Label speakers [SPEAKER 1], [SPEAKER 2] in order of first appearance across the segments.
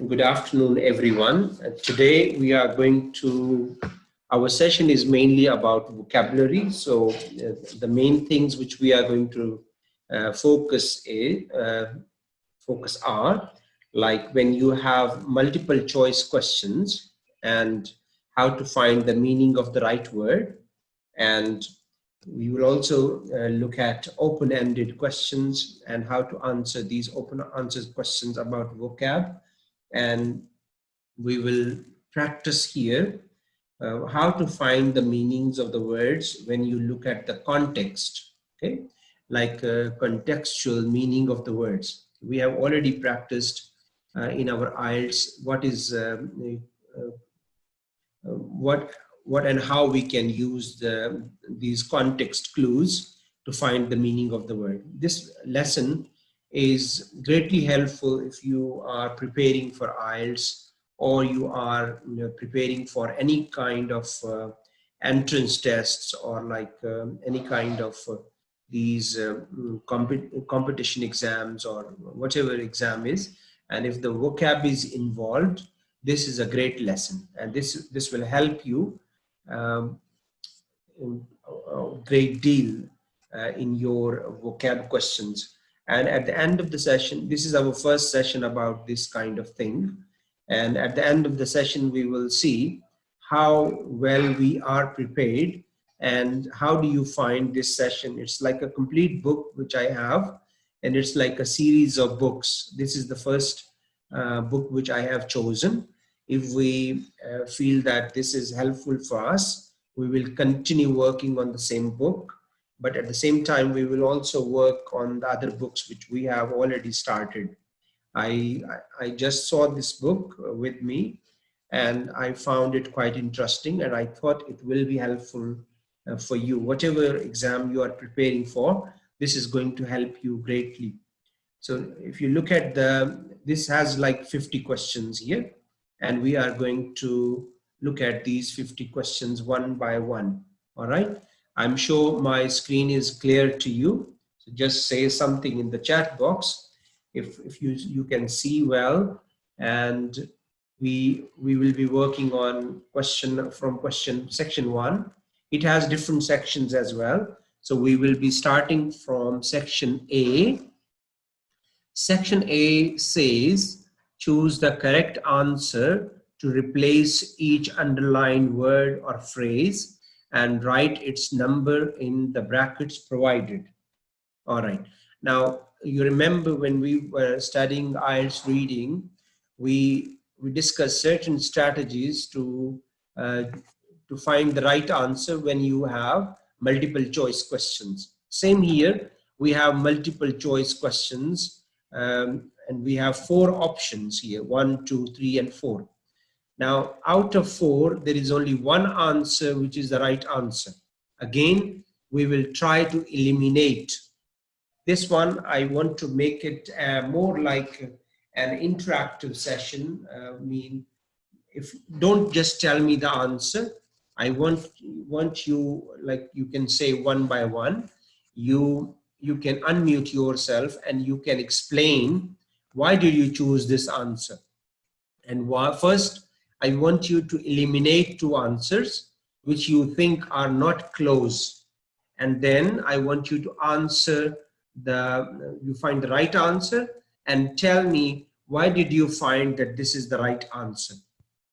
[SPEAKER 1] Good afternoon, everyone. Today we are going to, our session is mainly about vocabulary. So the main things which we are going to focus are like when you have multiple choice questions and how to find the meaning of the right word. And we will also look at open-ended questions and how to answer these open answers questions about vocab. And we will practice here how to find the meanings of the words when you look at the context, okay? Like contextual meaning of the words. We have already practiced in our IELTS what and how we can use these context clues to find the meaning of the word. This lesson is greatly helpful if you are preparing for IELTS or you are preparing for any kind of entrance tests or like any kind of these competition exams or whatever exam is. And if the vocab is involved, this is a great lesson, and this will help you a great deal in your vocab questions. And at the end of the session, this is our first session about this kind of thing. And at the end of the session, we will see how well we are prepared and how do you find this session. It's like a complete book which I have, and it's like a series of books. This is the first book which I have chosen. If we feel that this is helpful for us, we will continue working on the same book, but at the same time, we will also work on the other books which we have already started. I just saw this book with me and I found it quite interesting, and I thought it will be helpful for you. Whatever exam you are preparing for, this is going to help you greatly. So if you look at this has like 50 questions here, and we are going to look at these 50 questions one by one. All right. I'm sure my screen is clear to you. So just say something in the chat box if you can see well. And we will be working on section 1. It has different sections as well. So we will be starting from section A. Section A says, choose the correct answer to replace each underlined word or phrase and write its number in the brackets provided. All right. Now, you remember when we were studying IELTS reading, we discussed certain strategies to find the right answer when you have multiple choice questions. Same here, we have multiple choice questions. And we have 4 options here, 1, 2, 3, and 4. Now, out of 4, there is only one answer which is the right answer. Again, we will try to eliminate. This one, I want to make it more like an interactive session. Don't just tell me the answer. I want you, like you can say one by one. You can unmute yourself and you can explain why did you choose this answer. And first, I want you to eliminate 2 answers which you think are not close. And then I want you to answer you find the right answer and tell me why did you find that this is the right answer,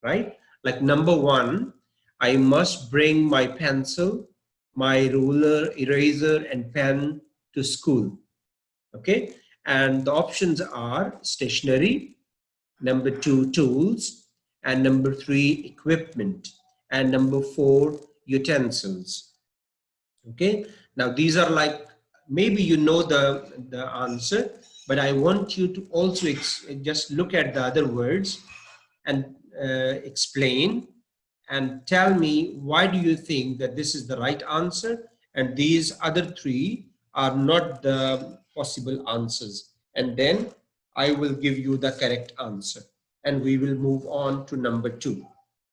[SPEAKER 1] right? Like number 1, I must bring my pencil, my ruler, eraser, and pen to school. Okay, and the options are stationery, number 2, tools, and number 3, equipment, and number 4, utensils. Okay, now these are like, maybe you know the answer, but I want you to also just look at the other words and explain and tell me why do you think that this is the right answer and these other 3 are not the possible answers. And then I will give you the correct answer and we will move on to number 2.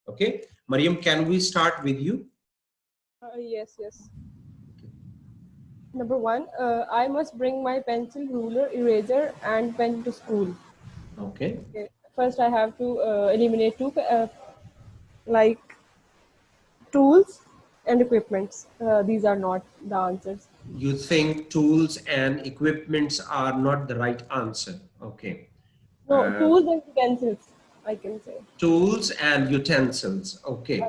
[SPEAKER 1] Okay, Mariam, can we start with you?
[SPEAKER 2] Yes. Number 1, I must bring my pencil, ruler, eraser, and pen to school.
[SPEAKER 1] Okay.
[SPEAKER 2] First, I have to eliminate two like tools and equipments. These are not the answers.
[SPEAKER 1] You think tools and equipments are not the right answer. Okay.
[SPEAKER 2] No,
[SPEAKER 1] Uh,
[SPEAKER 2] tools and utensils, I can say.
[SPEAKER 1] Tools and utensils. Okay.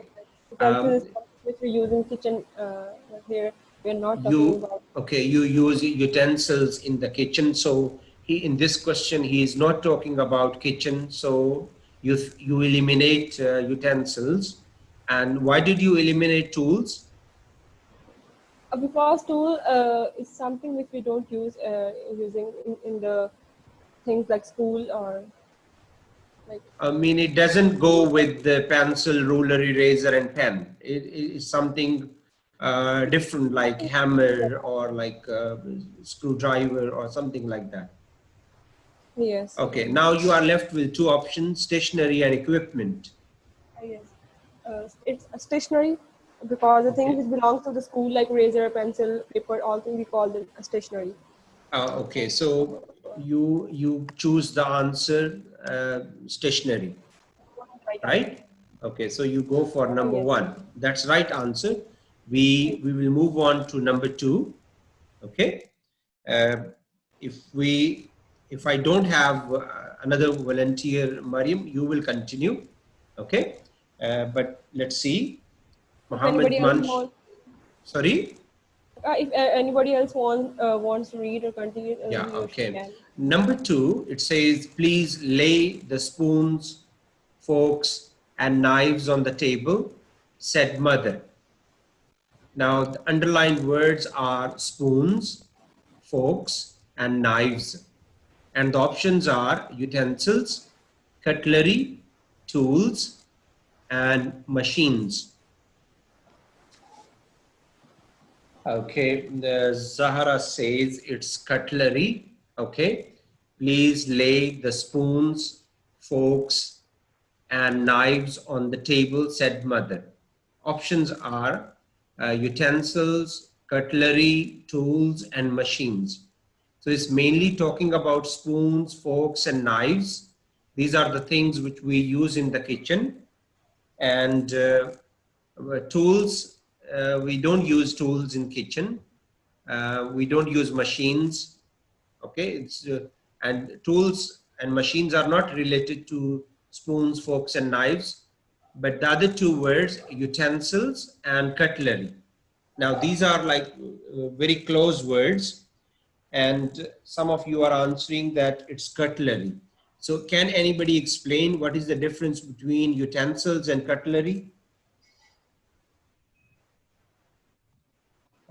[SPEAKER 2] Utensils
[SPEAKER 1] Um,
[SPEAKER 2] is something which we use in kitchen. But here we are not talking
[SPEAKER 1] you
[SPEAKER 2] about.
[SPEAKER 1] okay, you use utensils in the kitchen, so he in this question he is not talking about kitchen, so you eliminate utensils. And why did you eliminate tools?
[SPEAKER 2] Because tool is something which we don't use using in the things like school or like.
[SPEAKER 1] I mean, it doesn't go with the pencil, ruler, eraser, and pen. It is something different, like hammer or like screwdriver or something like that.
[SPEAKER 2] Yes,
[SPEAKER 1] Okay, now you are left with two options: stationery and equipment.
[SPEAKER 2] yes. It's a stationery because the things
[SPEAKER 1] Okay.
[SPEAKER 2] which belong to the school like razor, pencil, paper, all things we call them a stationery.
[SPEAKER 1] Okay, so you choose the answer stationery,
[SPEAKER 2] Right answer.
[SPEAKER 1] right? Okay, so you go for number
[SPEAKER 2] Yes.
[SPEAKER 1] one. That's right answer. We will move on to number two. Okay. Uh, if we if I don't have another volunteer, Mariam, you will continue. Okay. But let's see.
[SPEAKER 2] If
[SPEAKER 1] Mohammed
[SPEAKER 2] anybody else
[SPEAKER 1] Mansh.
[SPEAKER 2] wants,
[SPEAKER 1] Sorry.
[SPEAKER 2] if anybody else wants to read or continue,
[SPEAKER 1] Yeah,
[SPEAKER 2] he or she
[SPEAKER 1] okay.
[SPEAKER 2] can.
[SPEAKER 1] Number two, it says, please lay the spoons, forks, and knives on the table, said mother. Now, the underlined words are spoons, forks, and knives. And the options are utensils, cutlery, tools, and machines. Okay, the Zahara says it's cutlery. Okay, please lay the spoons, forks, and knives on the table, said mother. Options are utensils, cutlery, tools, and machines. So it's mainly talking about spoons, forks, and knives. These are the things which we use in the kitchen. And tools, we don't use tools in kitchen. We don't use machines. Okay, and tools and machines are not related to spoons, forks, and knives, but the other two words, utensils and cutlery. Now these are like very close words, and some of you are answering that it's cutlery. So can anybody explain what is the difference between utensils and cutlery?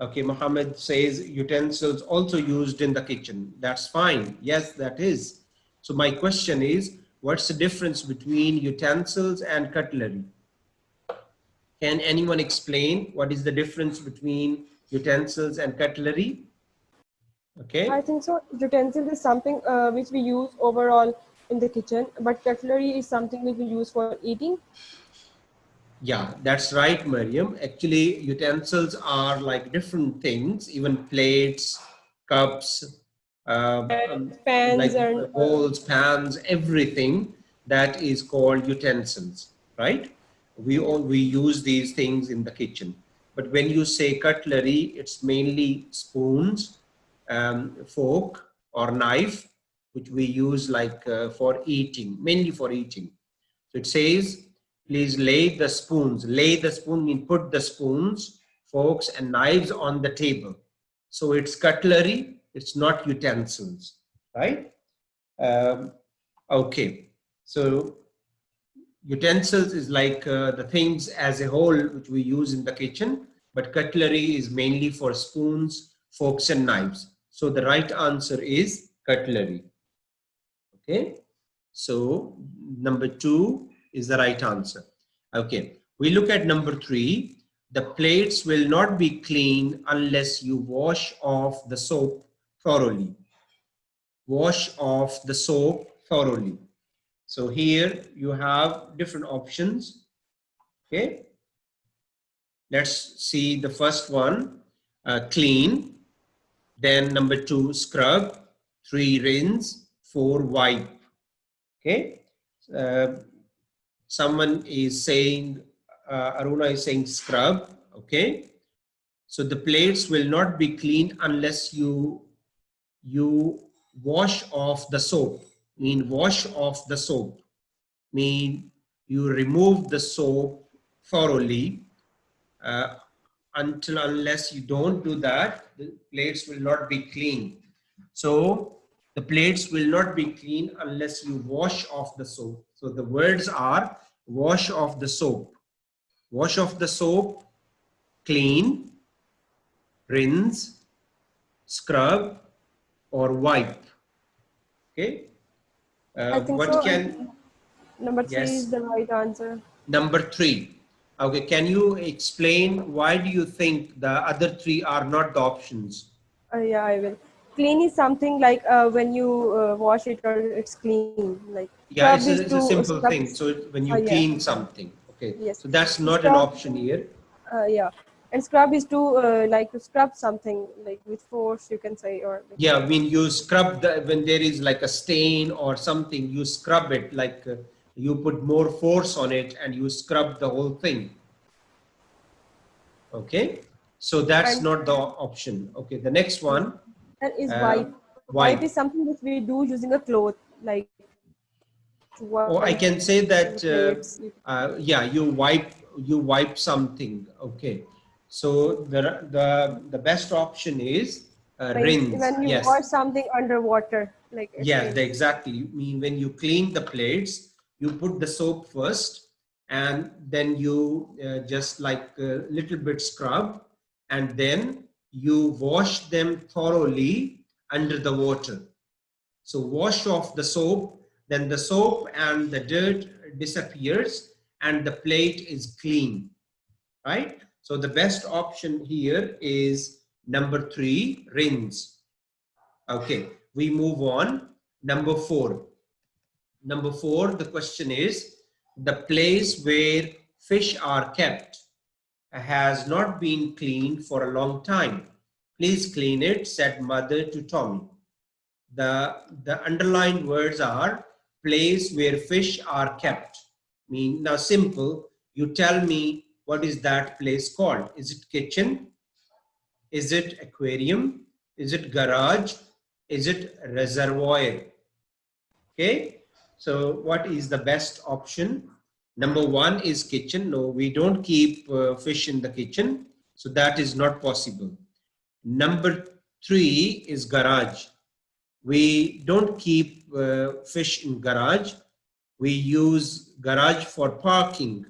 [SPEAKER 1] Okay, Mohammed says utensils also used in the kitchen. That's fine. Yes, that is. So my question is, what's the difference between utensils and cutlery? Can anyone explain what is the difference between utensils and cutlery?
[SPEAKER 2] I
[SPEAKER 1] Okay.
[SPEAKER 2] think so. Utensil is something which we use overall in the kitchen, but cutlery is something which we use for eating.
[SPEAKER 1] Yeah, that's right, Mariam. Actually, utensils are like different things, even plates, cups,
[SPEAKER 2] Pans
[SPEAKER 1] like
[SPEAKER 2] and
[SPEAKER 1] bowls, pans, everything that is called utensils, right?
[SPEAKER 2] yes.
[SPEAKER 1] We use these things in the kitchen. But when you say cutlery, it's mainly spoons, fork or knife, which we use like for eating, mainly for eating. So it says, please lay the spoons. Lay the spoon means put the spoons, forks, and knives on the table. So it's cutlery, it's not utensils, right? Um, okay. So utensils is like the things as a whole which we use in the kitchen, but cutlery is mainly for spoons, forks, and knives. So the right answer is cutlery. Okay. So number two is the right answer. Okay. We look at number three. The plates will not be clean unless you wash off the soap thoroughly. Wash off the soap thoroughly. So here you have different options. Okay. Let's see the first one, clean. Then number two, scrub. Three, rinse. Four, wipe. Okay. uh, someone is saying, Aruna is saying scrub. Okay, so the plates will not be clean unless you wash off the soap. Mean wash off the soap. Mean you remove the soap thoroughly. Uh, until unless you don't do that, the plates will not be clean. So the plates will not be clean unless you wash off the soap. So the words are wash off the soap, wash off the soap, clean, rinse, scrub, or wipe. Okay.
[SPEAKER 2] I think
[SPEAKER 1] What
[SPEAKER 2] so.
[SPEAKER 1] can,
[SPEAKER 2] Number three is
[SPEAKER 1] yes,
[SPEAKER 2] the right answer.
[SPEAKER 1] number three. Okay, can you explain why do you think the other three are not the options?
[SPEAKER 2] Yeah, I will. Clean is something like when you wash it or it's clean. Like scrub
[SPEAKER 1] Yeah,
[SPEAKER 2] is
[SPEAKER 1] it's a
[SPEAKER 2] to
[SPEAKER 1] simple
[SPEAKER 2] scrub.
[SPEAKER 1] thing. So when you
[SPEAKER 2] Yeah,
[SPEAKER 1] clean something, okay,
[SPEAKER 2] yes.
[SPEAKER 1] so that's not an
[SPEAKER 2] Scrub.
[SPEAKER 1] option here.
[SPEAKER 2] Yeah, and scrub is to like to scrub something like with force, you can say, or like,
[SPEAKER 1] Yeah, I mean you scrub the when there is like a stain or something, you scrub it like you put more force on it and you scrub the whole thing. Okay, so that's
[SPEAKER 2] and
[SPEAKER 1] not the option. Okay, the next one,
[SPEAKER 2] and is
[SPEAKER 1] uh,
[SPEAKER 2] wipe. Wipe
[SPEAKER 1] wipe.
[SPEAKER 2] is something which we do using a cloth, like to
[SPEAKER 1] Or
[SPEAKER 2] wipe
[SPEAKER 1] I can say
[SPEAKER 2] the
[SPEAKER 1] that,
[SPEAKER 2] plates.
[SPEAKER 1] yeah, you wipe something. Okay, so the best option is
[SPEAKER 2] Means
[SPEAKER 1] rinse.
[SPEAKER 2] when you wash
[SPEAKER 1] Yes,
[SPEAKER 2] something underwater, like it's
[SPEAKER 1] yes,
[SPEAKER 2] rinse.
[SPEAKER 1] exactly. I mean, when you clean the plates, you put the soap first, and then you just like a little bit scrub, and then you wash them thoroughly under the water. So wash off the soap, then the soap and the dirt disappears and the plate is clean, right? So the best option here is number three, rinse. Okay, we move on. Number four. Number four, the question is the place where fish are kept has not been cleaned for a long time. Please clean it, said mother to Tommy. The underlined words are place where fish are kept. Mean now simple, you tell me what is that place called? Is it kitchen? Is it aquarium? Is it garage? Is it reservoir? Okay, so what is the best option? Number one is kitchen. No, we don't keep fish in the kitchen, so that is not possible. Number three is garage. We don't keep fish in garage. We use garage for parking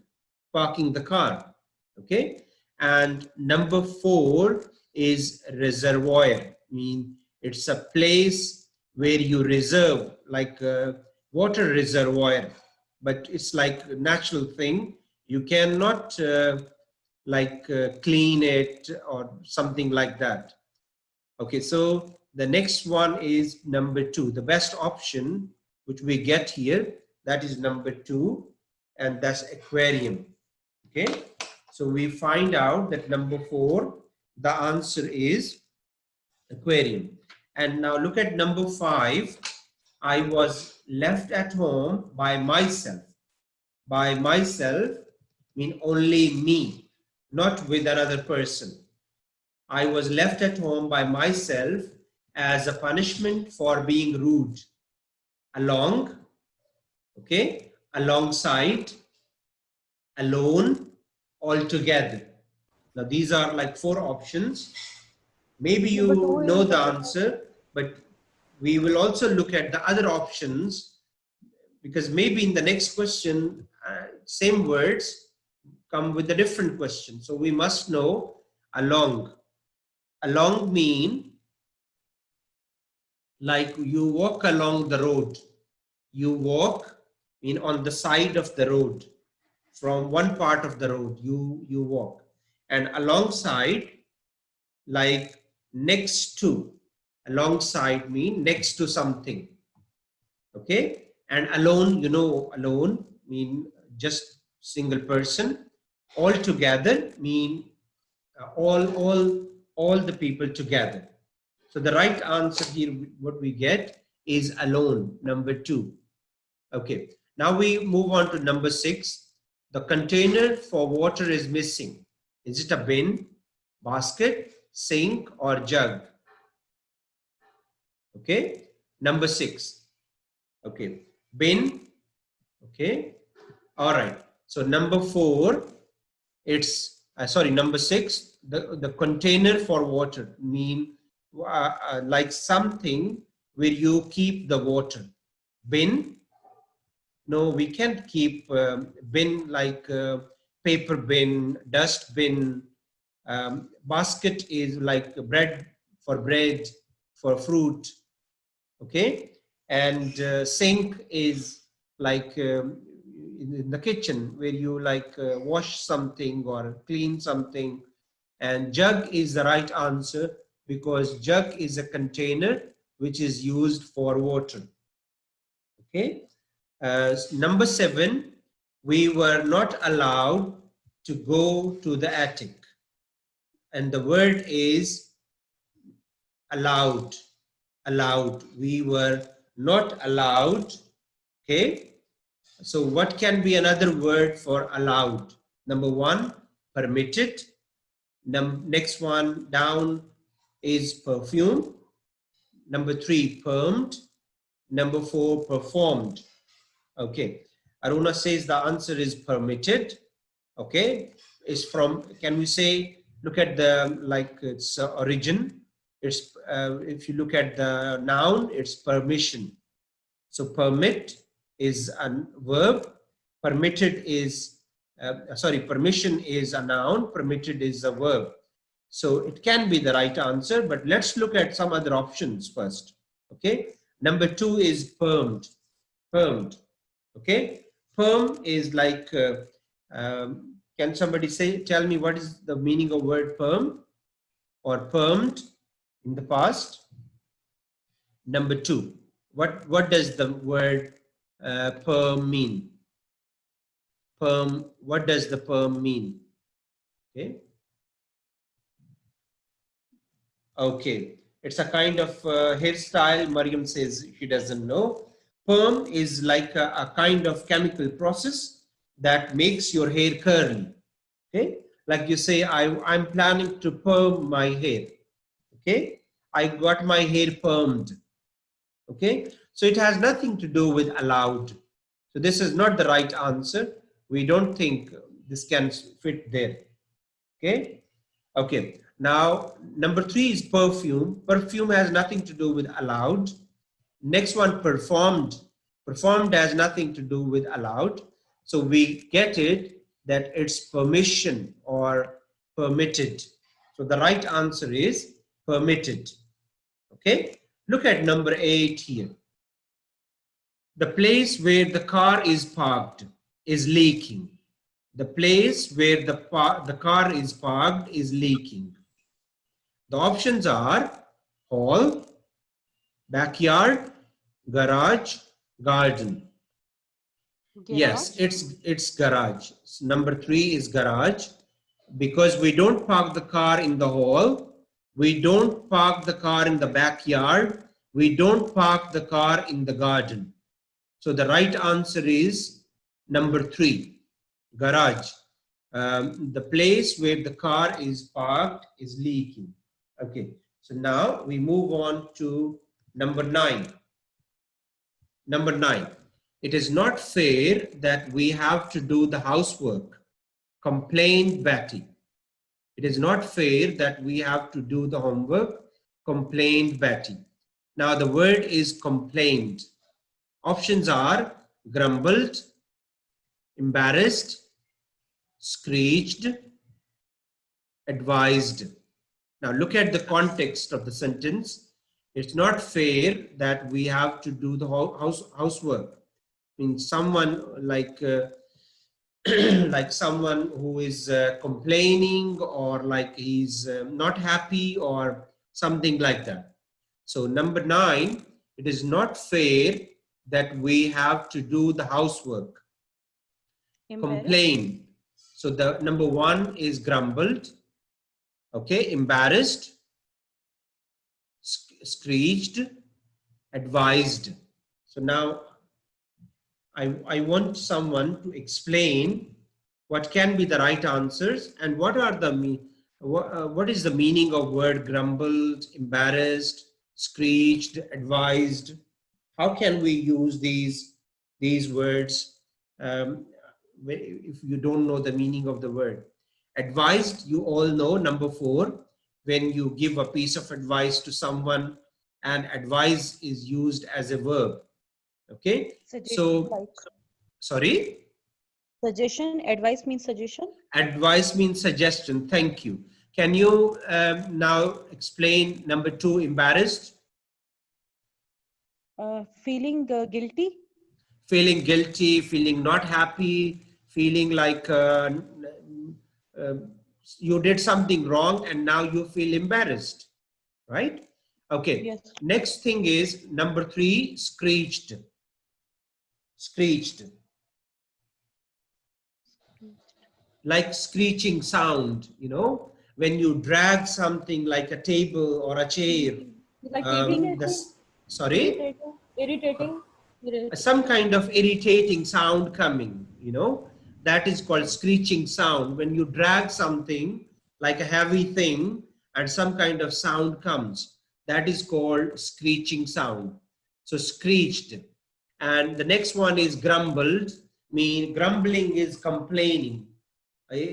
[SPEAKER 1] the car. Okay. And number four is reservoir. I mean, it's a place where you reserve, like a water reservoir, but it's like a natural thing. You cannot clean it or something like that. Okay, so the next one is number two. The best option which we get here, that is number two, and that's aquarium. Okay, so we find out that number four, the answer is aquarium. And now look at number five. I was left at home by myself. By myself mean only me, not with another person. I was left at home by myself as a punishment for being rude. Along, okay, alongside, alone, altogether. Now these are like four options. Maybe
[SPEAKER 2] Number two
[SPEAKER 1] you know
[SPEAKER 2] is
[SPEAKER 1] the answer, but we will also look at the other options because maybe in the next question, same words come with a different question. So we must know along. Along mean like you walk along the road. You walk in on the side of the road. From one part of the road, you walk. And alongside, like next to. Alongside mean next to something. Okay? And alone, you know, alone mean just single person. All together mean all the people together. So the right answer here, what we get is alone, number two. Okay. Now we move on to number 6. The container for water is missing. Is it a bin, basket, sink, or jug? Okay. Number 6. Okay. Bin. Okay. All right. So number 4, it's sorry, number 6. The container for water mean like something where you keep the water. Bin. No, we can't keep bin like paper bin, dust bin. Basket is like bread, for bread, for fruit. Okay, and sink is like in the kitchen where you like wash something or clean something. And jug is the right answer because jug is a container which is used for water. Okay. Number 7, we were not allowed to go to the attic. And the word is allowed. Allowed. We were not allowed. Okay. So what can be another word for allowed? Number 1, permitted. Next one down is perfume. Number 3, permed. Number 4, performed. Okay. Aruna says the answer is permitted. Okay. Is from, can we say, look at the, like its origin. It's, if you look at the noun, it's permission. So permit is a verb. Permitted is, sorry, permission is a noun. Permitted is a verb. So it can be the right answer, but let's look at some other options first. Okay. Number 2 is permed. Permed. Okay. Perm is like, can somebody say, tell me what is the meaning of word perm or permed in the past? Number 2, what does the word perm mean? Perm, what does the perm mean? Okay. Okay, it's a kind of hairstyle. Mariam says she doesn't know. Perm is like a kind of chemical process that makes your hair curly. Okay, like you say, I'm planning to perm my hair. Okay, I got my hair permed. Okay, so it has nothing to do with allowed. So this is not the right answer. We don't think this can fit there. Okay. Okay. Now, number 3 is perfume. Perfume has nothing to do with allowed. Next one, performed. Performed has nothing to do with allowed. So we get it that it's permission or permitted. So the right answer is permitted. Okay. Look at number 8 here. The place where the car is parked is leaking. The place where the car is parked is leaking. The options are hall, backyard, garage, garden. Yes,
[SPEAKER 2] Garage.
[SPEAKER 1] it's garage. Number 3 is garage because we don't park the car in the hall. We don't park the car in the backyard. We don't park the car in the garden. So the right answer is number 3, garage. The place where the car is parked is leaking. Okay, so now we move on to number 9. Number 9, it is not fair that we have to do the housework, complained Betty. It is not fair that we have to do the homework, complained Betty. Now the word is complained. Options are grumbled, embarrassed, screeched, advised. Now look at the context of the sentence. It's not fair that we have to do the housework. I mean, someone like like someone who is complaining or like he's not happy or something like that. So number 9, it is not fair that we have to do the housework. Complain. So the number 1 is grumbled. Okay, embarrassed, screeched, advised. So now I want someone to explain what can be the right answers and what are the what is the meaning of word grumbled, embarrassed, screeched, advised. How can we use these words if you don't know the meaning of the word? Advised, you all know, number 4, when you give a piece of advice to someone, and advise is used as a verb. Okay,
[SPEAKER 3] Suggestion,
[SPEAKER 1] so
[SPEAKER 3] like
[SPEAKER 1] sorry,
[SPEAKER 3] suggestion. Advice means suggestion.
[SPEAKER 1] advice means suggestion. Thank you. Can you now explain number 2, embarrassed?
[SPEAKER 3] Feeling guilty.
[SPEAKER 1] Feeling guilty, feeling not happy, feeling like uh, you did something wrong and now you feel embarrassed, right? Okay,
[SPEAKER 3] Yes.
[SPEAKER 1] next thing is number 3, screeched. Screeched, like screeching sound, you know, when you drag something like a table or a chair.
[SPEAKER 2] Like irritating,
[SPEAKER 1] This, sorry,
[SPEAKER 2] irritating.
[SPEAKER 3] Irritating.
[SPEAKER 1] some kind of irritating sound coming, you know, that is called screeching sound. When you drag something like a heavy thing and some kind of sound comes, that is called screeching sound. So screeched. And the next one is grumbled. Mean grumbling is complaining.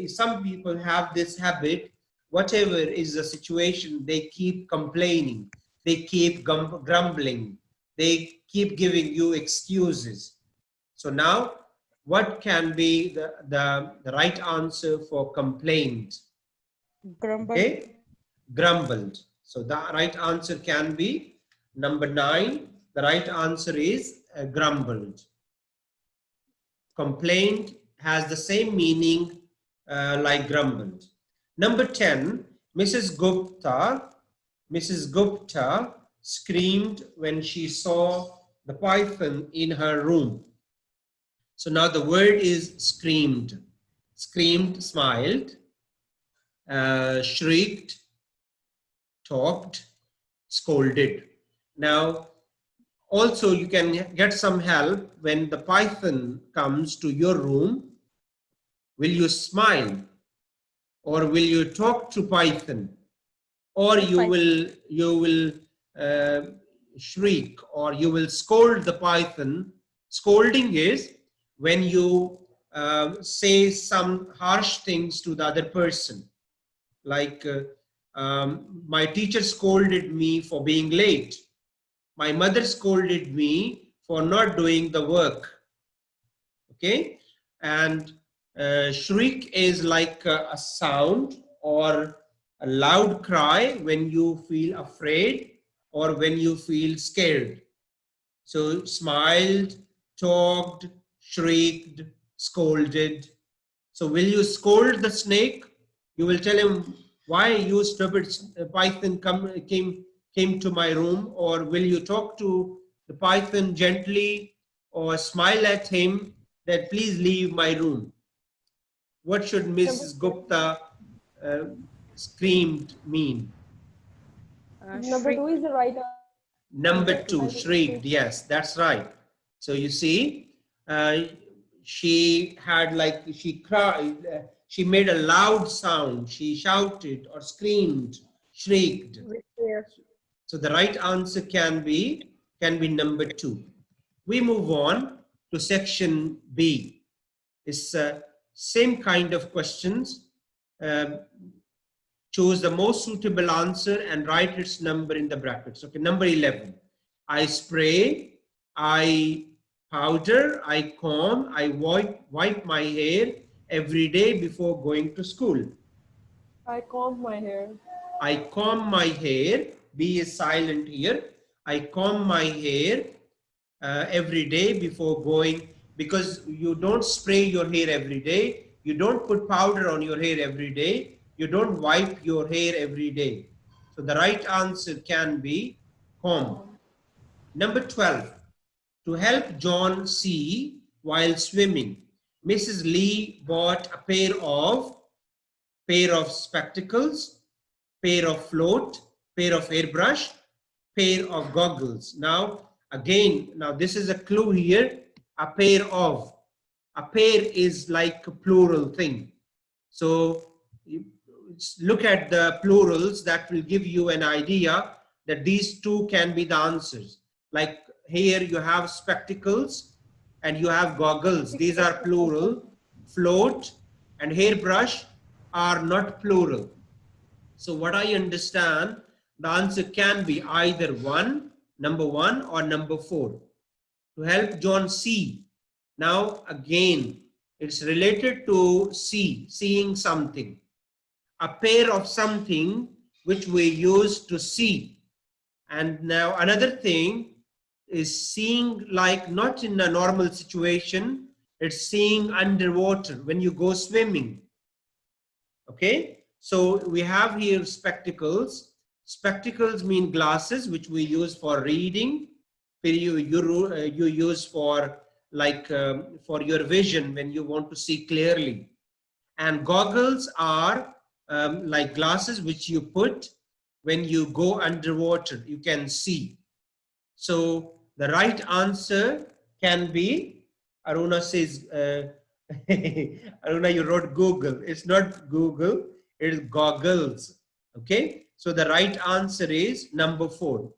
[SPEAKER 1] Some people have this habit, whatever is the situation, they keep complaining, they keep grumbling, they keep giving you excuses. So now, what can be the right answer for complaint?
[SPEAKER 3] Grumbled.
[SPEAKER 1] Okay, grumbled. So the right answer can be number 9. The right answer is grumbled. Complained has the same meaning like grumbled. Number 10, Mrs. Gupta, Mrs. Gupta screamed when she saw the python in her room. So now the word is screamed. Screamed, smiled, shrieked, talked, scolded. Now, also you can get some help when the python comes to your room. Will you smile, or will you talk to python, or
[SPEAKER 3] What python?
[SPEAKER 1] you will shriek, or you will scold the python? Scolding is when you say some harsh things to the other person, like my teacher scolded me for being late, my mother scolded me for not doing the work. Okay, and shriek is like a sound or a loud cry when you feel afraid or when you feel scared. So smiled, talked, shrieked, scolded. So will you scold the snake? You will tell him, why you stupid python came to my room? Or will you talk to the python gently or smile at him that please leave my room? What should
[SPEAKER 2] Number
[SPEAKER 1] Mrs. Gupta uh, screamed mean?
[SPEAKER 2] number two
[SPEAKER 3] Shriek.
[SPEAKER 2] is the right answer.
[SPEAKER 1] Number
[SPEAKER 2] I
[SPEAKER 1] 2,
[SPEAKER 2] think
[SPEAKER 1] shrieked. Yes, that's right. So you see, uh, she had like, she cried, she made a loud sound, she shouted or screamed, shrieked.
[SPEAKER 2] yeah.
[SPEAKER 1] So the right answer can be number 2. We move on to section B. It's same kind of questions. Uh, Choose the most suitable answer and write its number in the brackets. Okay, number 11. I spray, I powder, I comb, I wipe my hair every day before going to school.
[SPEAKER 2] I comb my hair.
[SPEAKER 1] I comb my hair, B is silent here. I comb my hair every day before going, because you don't spray your hair every day, you don't put powder on your hair every day, you don't wipe your hair every day. So the right answer can be comb. Number 12, to help John see while swimming, Mrs. Lee bought a pair of spectacles, pair of float, pair of airbrush, pair of goggles. Now, again, now this is a clue here. a pair of. A pair is like a plural thing. So you look at the plurals, that will give you an idea that these two can be the answers. Like here you have spectacles and you have goggles. These are plural. Float and hairbrush are not plural. So what I understand, the answer can be either number one, or number four. To help John see. Now again, it's related to seeing something. A pair of something which we use to see. And now another thing is seeing, like not in a normal situation, it's seeing underwater when you go swimming. Okay, so we have here spectacles. Spectacles mean glasses, which we use for reading. You use for like for your vision when you want to see clearly. And goggles are like glasses which you put when you go underwater, you can see. So the right answer can be, Aruna says, Aruna, you wrote Google. It's not Google, it is goggles. Okay, so the right answer is number 4.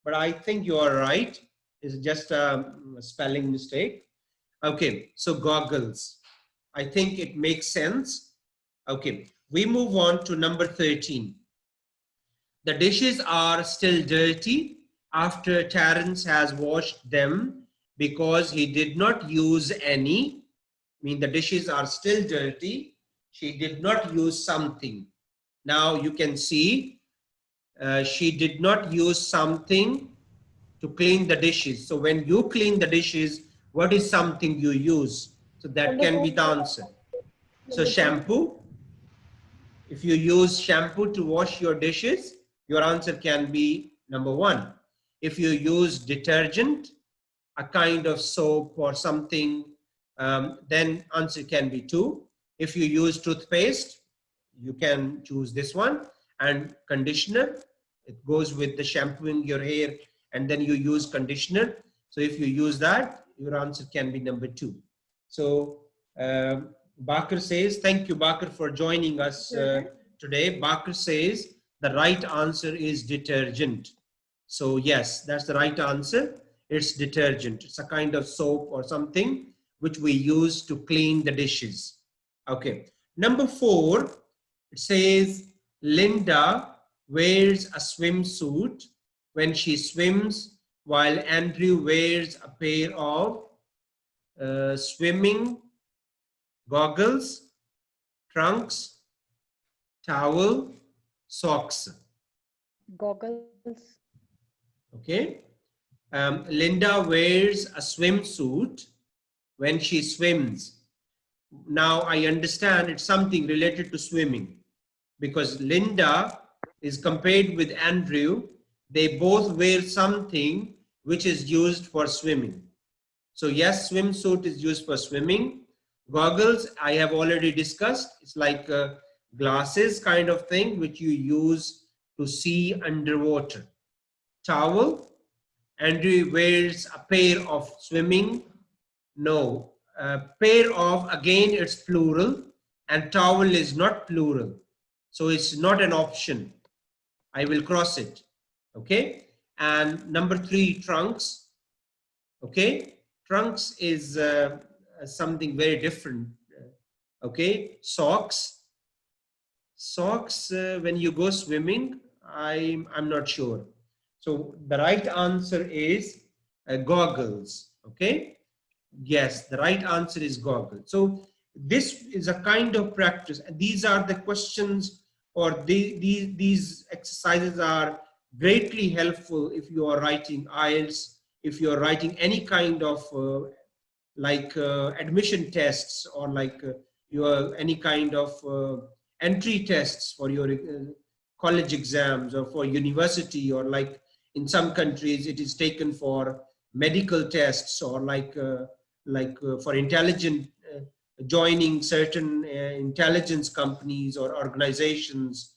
[SPEAKER 1] But I think you are right. It's just a spelling mistake. Okay, so goggles. I think it makes sense. Okay, we move on to number 13. The dishes are still dirty after Terence has washed them because he did not use any. I mean, the dishes are still dirty. She did not use something. Now you can see she did not use something to clean the dishes. So when you clean the dishes, what is something you use? So that can be the answer. So shampoo. If you use shampoo to wash your dishes, your answer can be number 1. If you use detergent, a kind of soap or something, then answer can be 2. If you use toothpaste, you can choose this one. And conditioner, it goes with the shampooing your hair, and then you use conditioner. So if you use that, your answer can be number 2. So Bakr says, thank you, Bakr, for joining us today. Bakr says the right answer is detergent. So yes, that's the right answer. It's detergent. It's a kind of soap or something which we use to clean the dishes. Okay. Number 4, it says Linda wears a swimsuit when she swims, while Andrew wears a pair of swimming goggles, trunks, towel, socks.
[SPEAKER 3] Goggles.
[SPEAKER 1] Okay. Linda wears a swimsuit when she swims. Now I understand it's something related to swimming, because Linda is compared with Andrew. They both wear something which is used for swimming. So yes, swimsuit is used for swimming. Goggles, I have already discussed. It's like glasses kind of thing which you use to see underwater. Towel, Andrew wears a pair of swimming. No, pair of, again it's plural, and towel is not plural. So it's not an option. I will cross it. Okay. And number 3, trunks. Okay. Trunks is something very different. Okay. Socks. Socks, when you go swimming, I'm not sure. So the right answer is goggles. Okay. Yes, the right answer is goggles. So this is a kind of practice. These are the questions, or these exercises are greatly helpful if you are writing IELTS, if you are writing any kind of admission tests, or like your any kind of entry tests for your college exams, or for university, or like in some countries it is taken for medical tests, or for intelligent joining certain intelligence companies or organizations.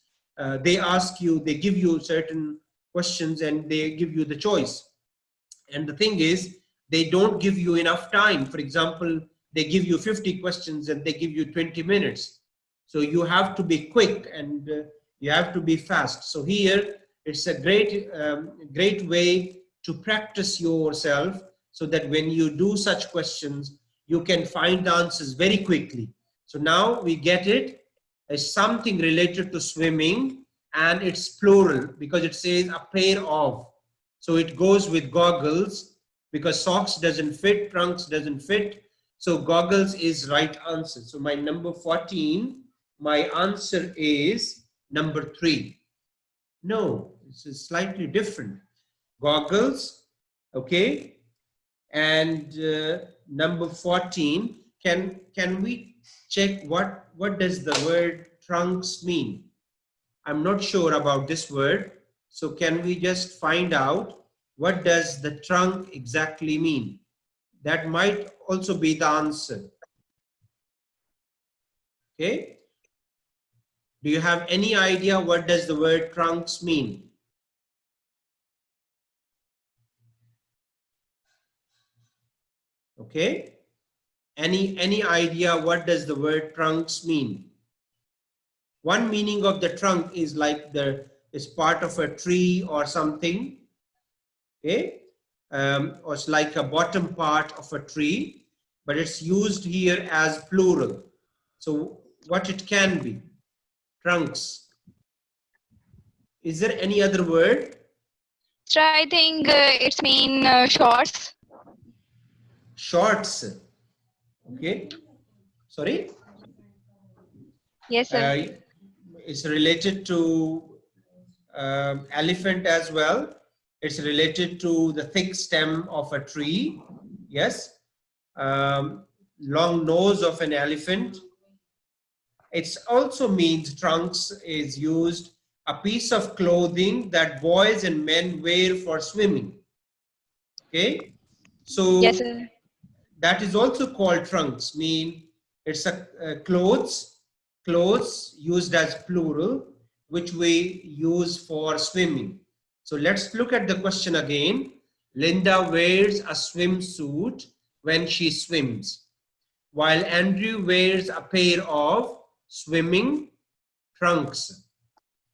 [SPEAKER 1] They ask you, they give you certain questions, and they give you the choice. And the thing is, they don't give you enough time. For example, they give you 50 questions and they give you 20 minutes. So you have to be quick and you have to be fast. So here it's a great way to practice yourself so that when you do such questions, you can find the answers very quickly. So now we get it as something related to swimming, and it's plural because it says a pair of. So it goes with goggles because socks doesn't fit, trunks doesn't fit. So goggles is right answer. So my number 14, my answer is number 3. No, this is slightly different. Goggles, okay, and number 14. Can we check what does the word trunks mean? I'm not sure about this word, so can we just find out what does the trunk exactly mean? That might also be the answer. Okay, do you have any idea what does the word trunks mean? Okay, any idea what does the word trunks mean? One meaning of the trunk is like is part of a tree or something, okay, or it's like a bottom part of a tree, but it's used here as plural. So what it can be? Trunks. Is there any other word?
[SPEAKER 4] So I think it's mean shorts.
[SPEAKER 1] Shorts. Okay. Sorry.
[SPEAKER 4] Yes, sir.
[SPEAKER 1] It's related to elephant as well. It's related to the thick stem of a tree. Yes. Long nose of an elephant. It also means trunks is used a piece of clothing that boys and men wear for swimming. Okay.
[SPEAKER 4] Yes,
[SPEAKER 1] So
[SPEAKER 4] sir.
[SPEAKER 1] that is also called trunks. Mean it's a clothes used as plural, which we use for swimming. So let's look at the question again. Linda wears a swimsuit when she swims, while Andrew wears a pair of swimming trunks.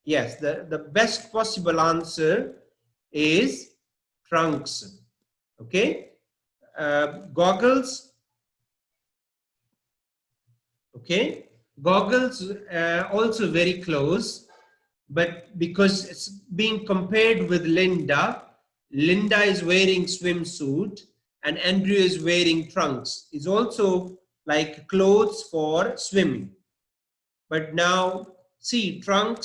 [SPEAKER 1] Yes, the best possible answer is trunks. Okay. Goggles. Okay, goggles also very close, but because it's being compared with Linda, Linda is wearing swimsuit and Andrew is wearing trunks. It's also like clothes for swimming. But now see, trunk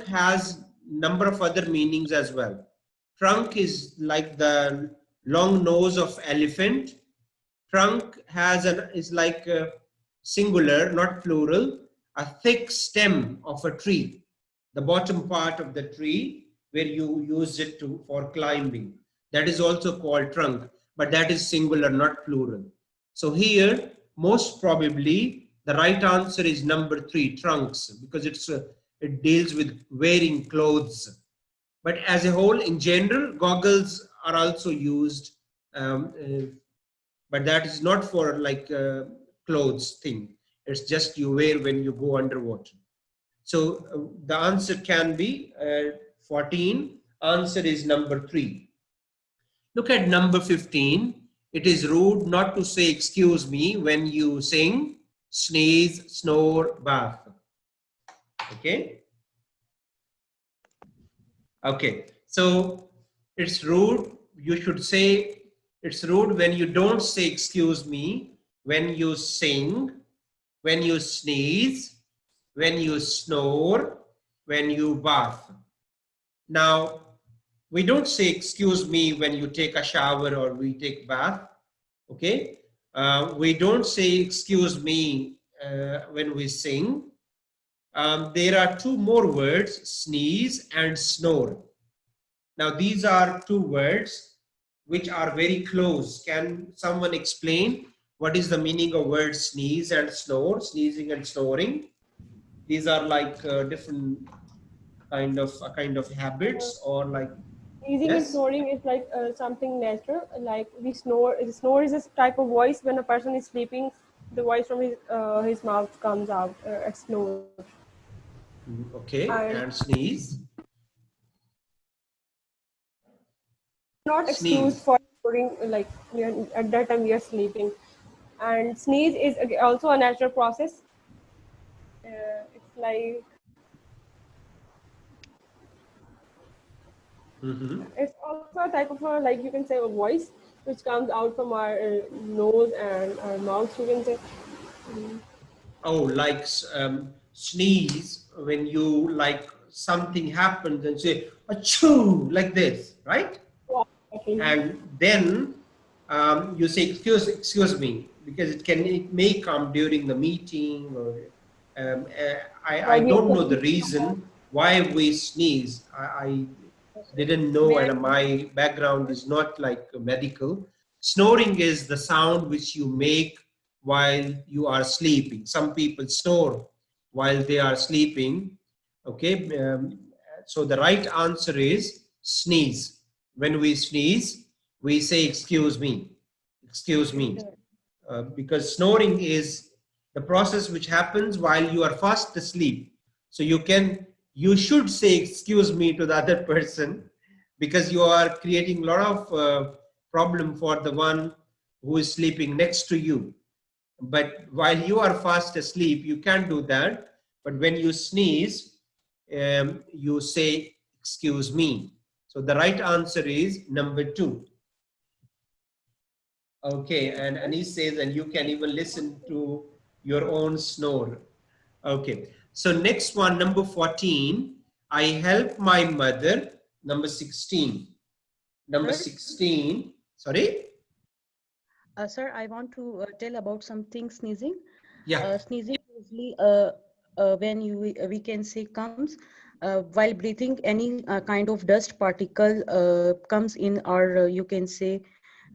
[SPEAKER 1] has number of other meanings as well. Trunk is like the long nose of elephant. Trunk has is like a singular, not plural, a thick stem of a tree, the bottom part of the tree where you use it for climbing. That is also called trunk, but that is singular, not plural. So here, most probably, the right answer is number 3, trunks, because it deals with wearing clothes. But as a whole, in general, goggles are also used, but that is not for like clothes thing. It's just you wear when you go underwater. So the answer can be 14. Answer is number 3. Look at number 15. It is rude not to say excuse me when you sing, sneeze, snore, bath. Okay. Okay. So it's rude. You should say it's rude when you don't say excuse me when you sing, when you sneeze, when you snore, when you bath. Now, we don't say excuse me when you take a shower or we take bath. Okay. We don't say excuse me when we sing. There are 2 more words, sneeze and snore. Now, these are 2 words which are very close. Can someone explain what is the meaning of words sneeze and snore, sneezing and snoring? These are like different kind of habits or like.
[SPEAKER 2] Sneezing and
[SPEAKER 1] Yes.
[SPEAKER 2] snoring is like something natural. Like we snore. Snore is a type of voice when a person is sleeping. The voice from his mouth comes out. It snores.
[SPEAKER 1] Okay.
[SPEAKER 2] And
[SPEAKER 1] And sneeze.
[SPEAKER 2] not excused
[SPEAKER 1] Sneeze.
[SPEAKER 2] for snoring. Like at that time we are sleeping. And sneeze is also a natural process. It's like it's also a type of a, like you can say, a voice which comes out from our nose and our mouth. You can say.
[SPEAKER 1] Oh, like sneeze when you like something happens and say achoo like this, right?
[SPEAKER 2] Yeah, exactly.
[SPEAKER 1] And then you say excuse me, because it may come during the meeting, or I
[SPEAKER 2] Or we are
[SPEAKER 1] don't know the
[SPEAKER 2] confused.
[SPEAKER 1] reason why we sneeze. I didn't know,
[SPEAKER 3] May I?
[SPEAKER 1] and my background is not like medical. Snoring is the sound which you make while you are sleeping. Some people snore while they are sleeping. Okay, so the right answer is sneeze. When we sneeze, we say excuse me,
[SPEAKER 3] Sure.
[SPEAKER 1] because snoring is the process which happens while you are fast asleep. So you should say excuse me to the other person, because you are creating a lot of problem for the one who is sleeping next to you. But while you are fast asleep, you can't do that. But when you sneeze, you say excuse me. So the right answer is number 2. Okay, and Anis says, and you can even listen to your own snore. Okay, so next one, number 14, I help my mother. Number 16. Number
[SPEAKER 3] Sir,
[SPEAKER 1] 16, sorry?
[SPEAKER 3] sir, I want to tell about something sneezing.
[SPEAKER 1] Yeah.
[SPEAKER 3] Sneezing usually when we can say comes while breathing any kind of dust particle comes in our you can say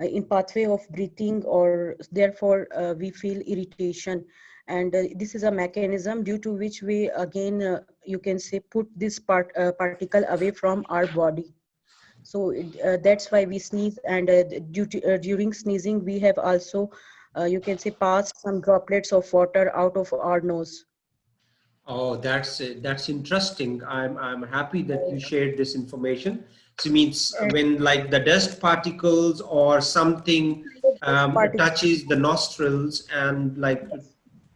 [SPEAKER 3] in pathway of breathing, or therefore we feel irritation, and this is a mechanism due to which we again you can say put this particle away from our body. So that's why we sneeze, and during sneezing we have also you can say passed some droplets of water out of our nose.
[SPEAKER 1] Oh, that's interesting. I'm happy that you shared this information. So it means
[SPEAKER 3] And
[SPEAKER 1] when like the dust particles or something
[SPEAKER 3] this particle,
[SPEAKER 1] touches the nostrils and like
[SPEAKER 3] yes,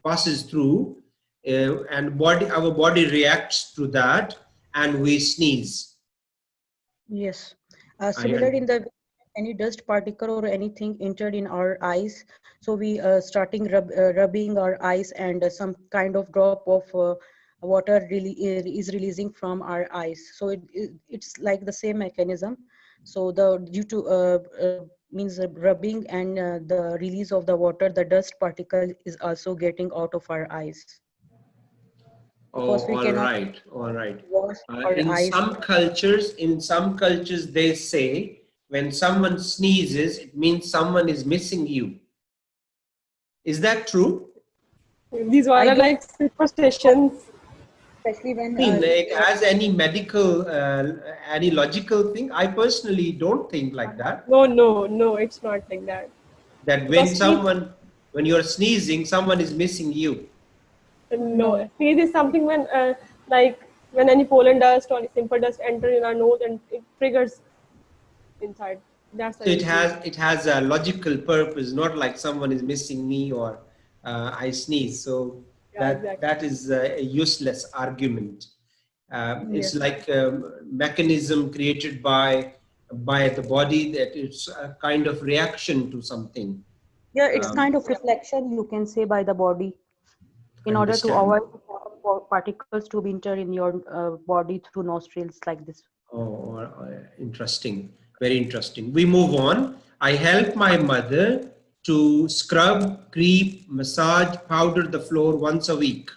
[SPEAKER 1] passes through, and our body reacts to that, and we sneeze.
[SPEAKER 3] yes.
[SPEAKER 1] I
[SPEAKER 3] Similar in the any dust particle or anything entered in our eyes, so we starting rubbing our eyes, and some kind of drop of water really is releasing from our eyes. So it's like the same mechanism. So the due to means rubbing and the release of the water, the dust particle is also getting out of our eyes,
[SPEAKER 1] Oh,
[SPEAKER 3] because we
[SPEAKER 1] all
[SPEAKER 3] cannot
[SPEAKER 1] right, all right.
[SPEAKER 3] wash our eyes.
[SPEAKER 1] In some cultures, they say when someone sneezes, it means someone is missing you. Is that true?
[SPEAKER 2] These
[SPEAKER 3] I
[SPEAKER 2] are
[SPEAKER 3] don't,
[SPEAKER 2] like superstitions.
[SPEAKER 3] especially when
[SPEAKER 1] I mean, like, as any medical, any logical thing, I personally don't think like that.
[SPEAKER 2] No, no, no, it's not like that.
[SPEAKER 1] That
[SPEAKER 2] Because sneeze,
[SPEAKER 1] when you're sneezing, someone is missing you.
[SPEAKER 2] no,
[SPEAKER 3] no.
[SPEAKER 2] sneeze is something when, like, when any pollen dust or simple dust enter in our nose and it triggers inside. That's the
[SPEAKER 1] So
[SPEAKER 2] reason.
[SPEAKER 1] it has a logical purpose, not like someone is missing me or I sneeze. So
[SPEAKER 2] Yeah, exactly.
[SPEAKER 1] that is a useless argument. It's
[SPEAKER 3] Yes.
[SPEAKER 1] like a mechanism created by the body, that it's a kind of reaction to something.
[SPEAKER 3] Yeah, it's
[SPEAKER 1] Um,
[SPEAKER 3] kind of reflection, you can say, by the body in order to
[SPEAKER 1] understand?
[SPEAKER 3] avoid particles to enter in your body through nostrils like this.
[SPEAKER 1] Oh, interesting. Very interesting. We move on. I help my mother to scrub, creep, massage, powder the floor once a week.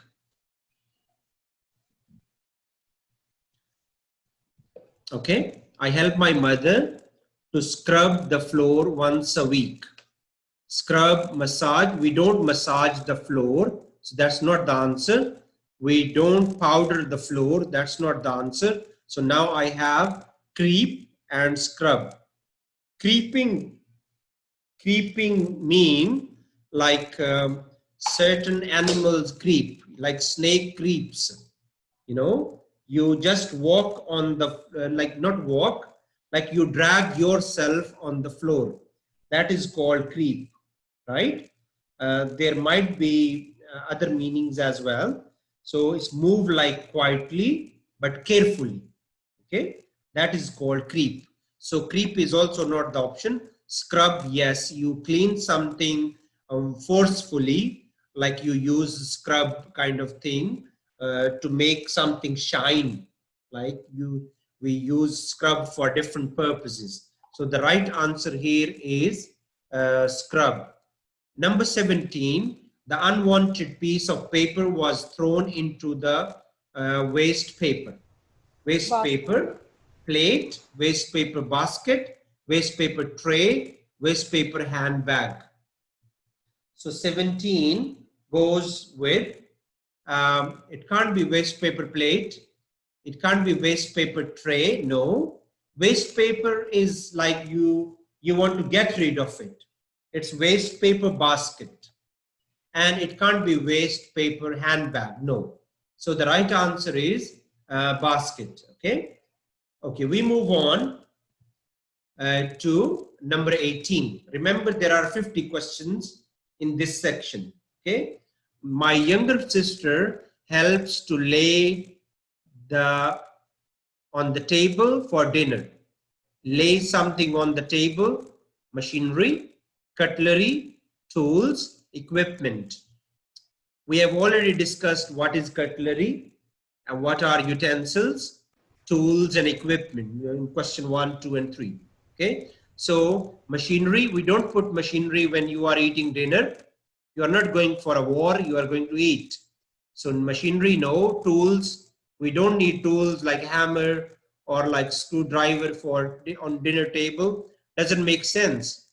[SPEAKER 1] Okay. I help my mother to scrub the floor once a week. Scrub, massage. We don't massage the floor. So that's not the answer. We don't powder the floor. That's not the answer. So now I have creep and scrub. Creeping mean like certain animals creep, like snake creeps. You know, you just walk on the like not walk, like you drag yourself on the floor. That is called creep, right? There might be other meanings as well. So it's move like quietly but carefully. Okay, that is called creep. So creep is also not the option. Scrub, yes, you clean something forcefully, like you use scrub kind of thing to make something shine, like we use scrub for different purposes. So the right answer here is scrub. Number 17, the unwanted piece of paper was thrown into the waste paper. Waste
[SPEAKER 2] Basket.
[SPEAKER 1] paper plate, waste paper basket, waste paper tray, waste paper handbag. So 17 goes with, it can't be waste paper plate. It can't be waste paper tray. No. Waste paper is like you want to get rid of it. It's waste paper basket. And it can't be waste paper handbag. No. So the right answer is basket. Okay. Okay, we move on to number 18. Remember, there are 50 questions in this section. Okay. My younger sister helps to lay the on the table for dinner. Lay something on the table, machinery, cutlery, tools, equipment. We have already discussed what is cutlery and what are utensils, tools, and equipment in question 1, 2, and 3. Okay, so machinery, we don't put machinery when you are eating dinner. You are not going for a war, you are going to eat. So machinery, no. Tools, we don't need tools like hammer or like screwdriver for on dinner table. Doesn't make sense.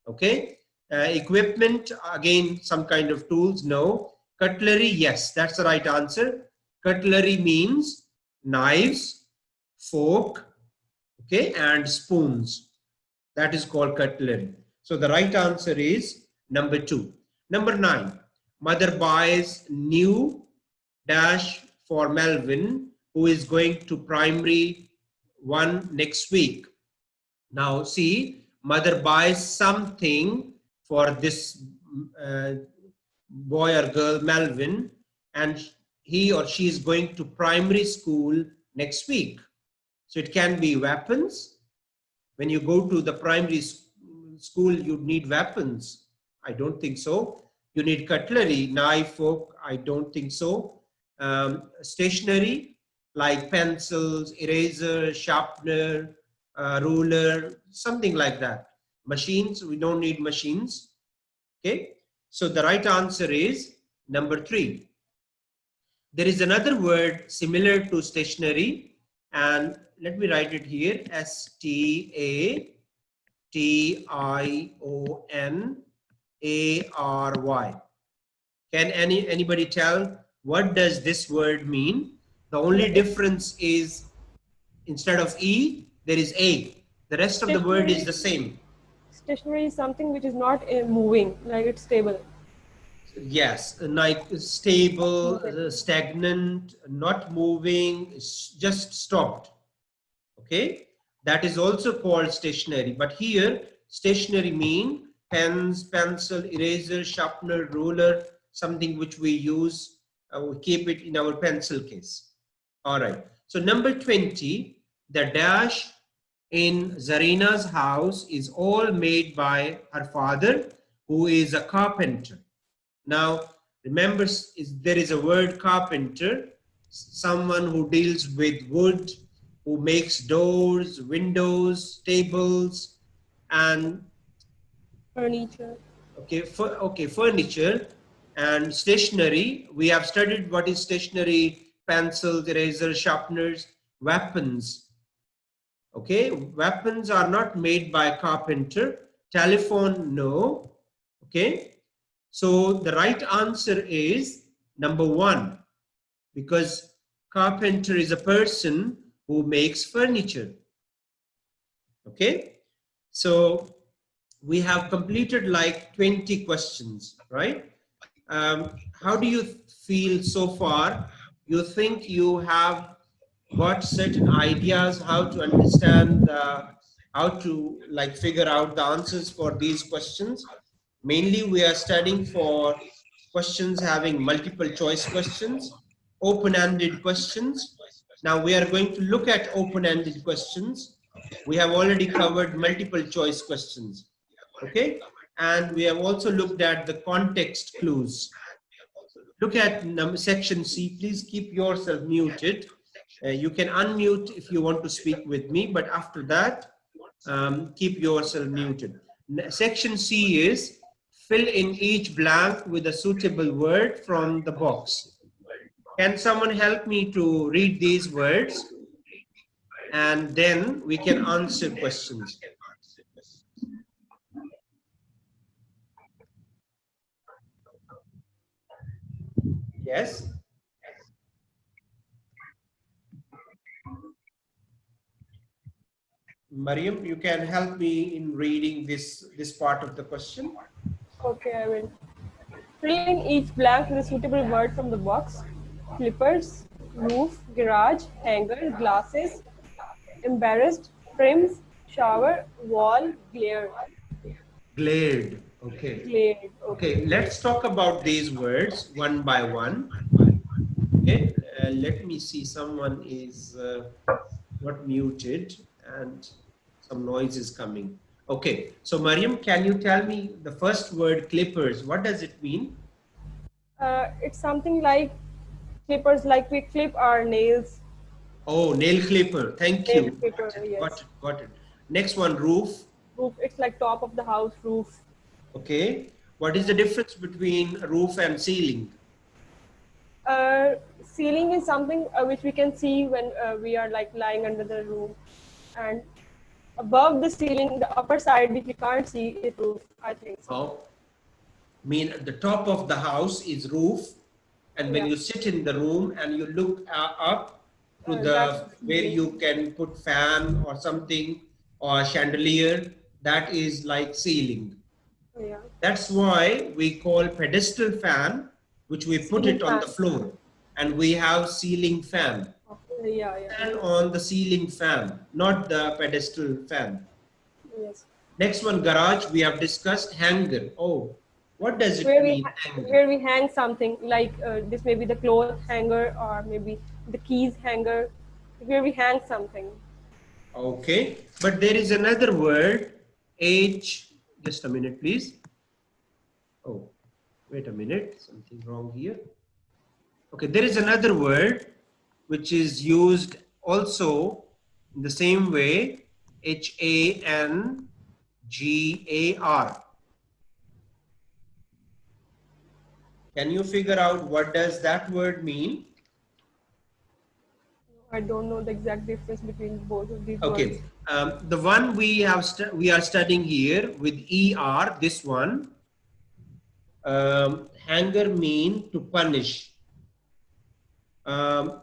[SPEAKER 1] Okay, equipment, again some kind of tools, no. Cutlery, yes, that's the right answer. Cutlery means knives, fork, okay, and spoons. That is called cutlery. So the right answer is number 2. Number 9, mother buys new dash for Melvin, who is going to primary 1 next week. Now see, mother buys something for this boy or girl, Melvin, and he or she is going to primary school next week. So it can be weapons. When you go to the primary school, you need weapons. I don't think so. You need cutlery, knife, fork. I don't think so. Stationery like pencils, eraser, sharpener, ruler, something like that. Machines, we don't need machines. Okay, so the right answer is number 3. There is another word similar to stationery, and let me write it here, S-T-A-T-I-O-N-A-R-Y. Can anybody tell what does this word mean? The only difference is instead of E, there is A. The rest of the word is the same.
[SPEAKER 2] Stationary is something which is not moving, like it's stable.
[SPEAKER 1] Yes, like stable,
[SPEAKER 2] Moving.
[SPEAKER 1] stagnant, not moving, just stopped. Okay, that is also called stationary. But here, stationary mean pens, pencil, eraser, sharpener, ruler, something which we use, we keep it in our pencil case. All right. So number 20, the dash in Zarina's house is all made by her father, who is a carpenter. Now, remember, there is a word carpenter, someone who deals with wood, who makes doors, windows, tables, and
[SPEAKER 2] Furniture.
[SPEAKER 1] okay, furniture and stationery. We have studied what is stationery: pencils, erasers, sharpeners, weapons. Okay, weapons are not made by a carpenter. Telephone, no. Okay, so the right answer is number 1, because carpenter is a person who makes furniture. Okay, so we have completed like 20 questions, right? How do you feel so far? You think you have got certain ideas how to understand, how to like figure out the answers for these questions? Mainly we are studying for questions having multiple choice questions, open-ended questions. Now we are going to look at open-ended questions. We have already covered multiple choice questions, okay? And we have also looked at the context clues. Look at section C. Please keep yourself muted. You can unmute if you want to speak with me, but after that, keep yourself muted. Section C is fill in each blank with a suitable word from the box. Can someone help me to read these words? And then we can answer questions. Yes? Mariam, you can help me in reading this part of the question.
[SPEAKER 2] Okay, I will. Fill in each blank with a suitable word from the box. Flippers, roof, garage, hanger, glasses, embarrassed, trims, shower, wall, glare.
[SPEAKER 1] Glared. Okay.
[SPEAKER 2] Glare.
[SPEAKER 1] Okay,
[SPEAKER 2] Okay.
[SPEAKER 1] let's talk about these words one by one. Okay, let me see. Someone is not muted and some noise is coming. Okay, so Mariam, can you tell me the first word clippers? What does it mean?
[SPEAKER 2] It's something like clippers, like we clip our nails.
[SPEAKER 1] Oh, nail clipper. Thank
[SPEAKER 2] Nail
[SPEAKER 1] you.
[SPEAKER 2] clipper,
[SPEAKER 1] Got it. Got
[SPEAKER 2] yes.
[SPEAKER 1] it. Got it. Next one, roof.
[SPEAKER 2] Roof, it's like top of the house roof.
[SPEAKER 1] Okay. What is the difference between roof and ceiling?
[SPEAKER 2] Ceiling is something which we can see when we are like lying under the room, and above the ceiling, the upper side which we can't see is roof. I think so.
[SPEAKER 1] Oh, mean at the top of the house is roof, and when
[SPEAKER 2] Yeah,
[SPEAKER 1] you sit in the room and you look up to
[SPEAKER 2] that's
[SPEAKER 1] the where
[SPEAKER 2] ceiling.
[SPEAKER 1] you can put fan or something or chandelier, that is like ceiling.
[SPEAKER 2] Yeah,
[SPEAKER 1] That's why we call pedestal fan, which we put
[SPEAKER 2] ceiling
[SPEAKER 1] it on the
[SPEAKER 2] fan.
[SPEAKER 1] floor, and we have ceiling fan.
[SPEAKER 2] Yeah, yeah,
[SPEAKER 1] And on the ceiling fan, not the pedestal fan.
[SPEAKER 2] yes.
[SPEAKER 1] Next one, garage, we have discussed. Hanger. Oh, what does it mean, hanger?
[SPEAKER 2] Where we hang something like this, maybe the cloth hanger or maybe the keys hanger, where we hang something.
[SPEAKER 1] Okay, but there is another word, H, just a minute, please. Oh, wait a minute, something wrong here. Okay, there is another word which is used also in the same way, Hangar. Can you figure out what does that word mean?
[SPEAKER 2] I don't know the exact difference between both of these words.
[SPEAKER 1] Okay, the one we are studying here with er, this one, hanger mean to punish. Um,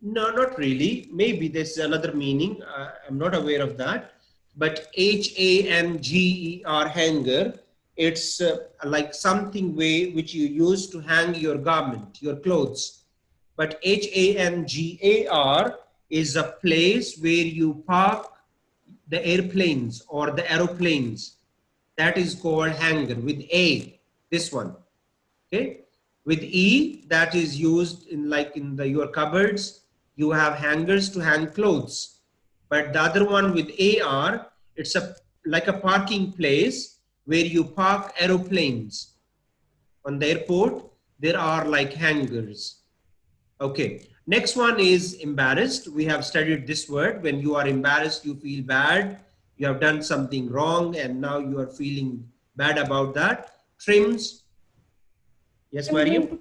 [SPEAKER 1] no, not really. Maybe there's another meaning. I'm not aware of that. But hanger, hanger, it's like something way which you use to hang your garment, your clothes. But hanger is a place where you park the airplanes or the aeroplanes. That is called hanger with A, this one. Okay, with E, that is used in like in the your cupboards, you have hangers to hang clothes. But the other one with AR, it's a like a parking place where you park aeroplanes. On the airport there are like hangars. Okay, next one is embarrassed. We have studied this word. When you are embarrassed, you feel bad, you have done something wrong and now you are feeling bad about that. Trims. Yes,
[SPEAKER 2] Trim
[SPEAKER 1] Mariam?
[SPEAKER 2] mean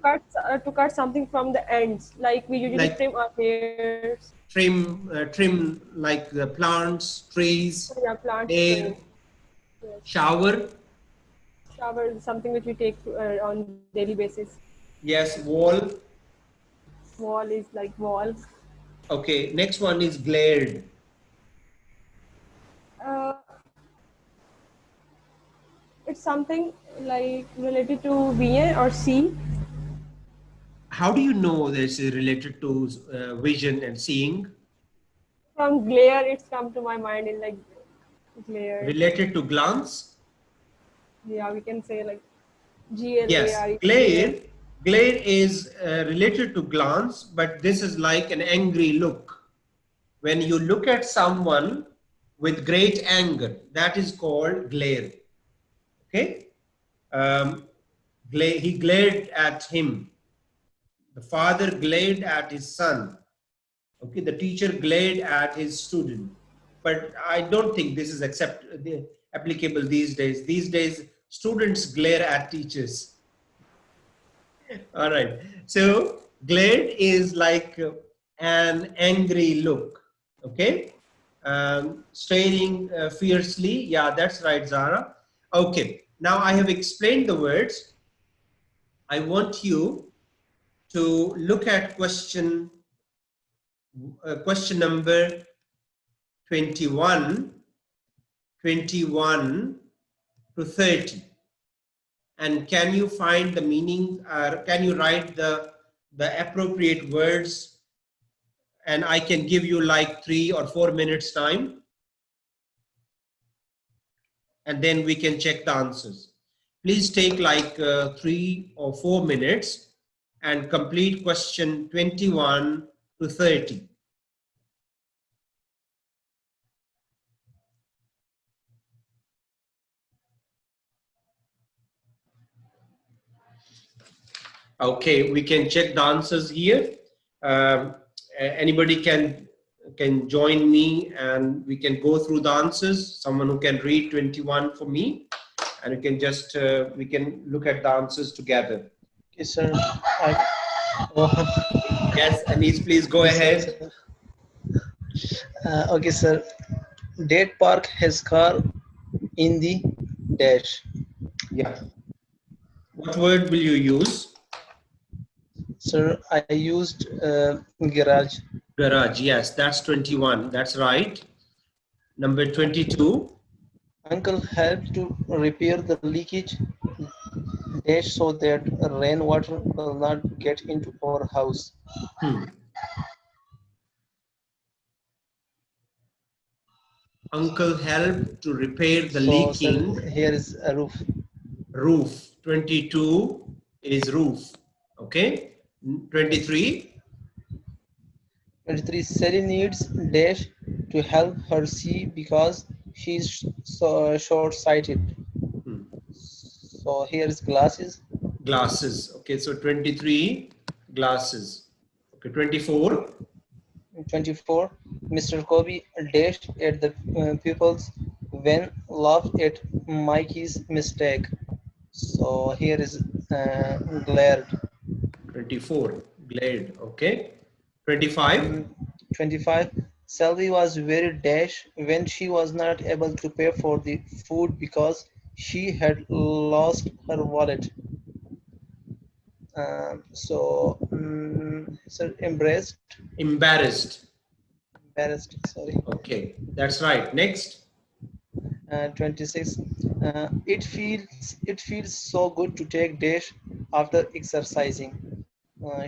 [SPEAKER 2] to cut something from the ends, like we usually
[SPEAKER 1] Like
[SPEAKER 2] trim our hairs.
[SPEAKER 1] trim like the plants, trees,
[SPEAKER 2] Yeah, plant
[SPEAKER 1] hair.
[SPEAKER 2] trim. Yes.
[SPEAKER 1] Shower.
[SPEAKER 2] Shower is something which we take on daily basis.
[SPEAKER 1] Yes, wall.
[SPEAKER 2] Wall is like wall.
[SPEAKER 1] Okay, next one is glared.
[SPEAKER 2] Uh, it's something like related to vision or see.
[SPEAKER 1] How do you know this is related to vision and seeing?
[SPEAKER 2] From glare, it's come to my mind in like glare.
[SPEAKER 1] Related to glance?
[SPEAKER 2] Yeah, we can say like GLARE,
[SPEAKER 1] Yes,
[SPEAKER 2] you can glare.
[SPEAKER 1] glare. Glare is related to glance, but this is like an angry look. When you look at someone with great anger, that is called glare. Okay? Um, he glared at him. The father glared at his son. Okay, the teacher glared at his student. But I don't think this is applicable these days. These days, students glare at teachers. All right. So glare is like an angry look. Okay. Staring fiercely. Yeah, that's right, Zara. Okay. Now I have explained the words. I want you to look at question number 21, 21 to 30. And can you find the meaning, or can you write the appropriate words, and I can give you like 3 or 4 minutes time, and then we can check the answers. Please take like 3 or 4 minutes and complete question 21 to 30. Okay, we can check the answers here. Anybody can join me and we can go through the answers. Someone who can read 21 for me, and you can just we can look at the answers together.
[SPEAKER 5] Okay, sir.
[SPEAKER 1] Yes, Anis, please go
[SPEAKER 5] Yes,
[SPEAKER 1] ahead.
[SPEAKER 5] sir. Okay, sir. Date park his car in the dash.
[SPEAKER 1] Yeah. What word will you use?
[SPEAKER 5] Sir, I used garage.
[SPEAKER 1] Garage. Yes, that's 21. That's right. Number 22.
[SPEAKER 5] Uncle helped to repair the leakage dash so that rainwater will not get into our house.
[SPEAKER 1] Uncle helped to repair the
[SPEAKER 5] So, sir,
[SPEAKER 1] leaking
[SPEAKER 5] here is a roof.
[SPEAKER 1] roof. 22 is roof. Okay. 23.
[SPEAKER 5] 23. Sally needs dash to help her see because she's so short-sighted. So here is glasses.
[SPEAKER 1] Glasses. Okay, so 23 glasses. Okay, 24.
[SPEAKER 5] 24. Mr. Kobe dashed at the pupils when laughed at Mikey's mistake. So here is glared.
[SPEAKER 1] 24 glared. Okay. 25.
[SPEAKER 5] 25. Sally was very dash when she was not able to pay for the food because she had lost her wallet. So embraced,
[SPEAKER 1] Embarrassed.
[SPEAKER 5] embarrassed. Sorry.
[SPEAKER 1] Okay, that's right. Next.
[SPEAKER 5] 26. It feels so good to take dash after exercising.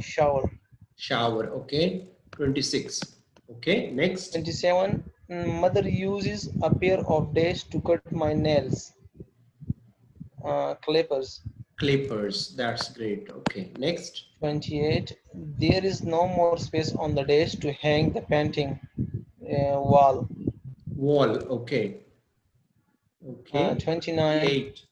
[SPEAKER 5] Shower.
[SPEAKER 1] Shower. Okay. 26. Okay, next.
[SPEAKER 5] 27. Mother uses a pair of dash to cut my nails. Clippers.
[SPEAKER 1] Clippers. That's great. Okay, next.
[SPEAKER 5] 28. There is no more space on the dash to hang the painting wall.
[SPEAKER 1] Wall. Okay. Okay.
[SPEAKER 5] 29.
[SPEAKER 1] 28.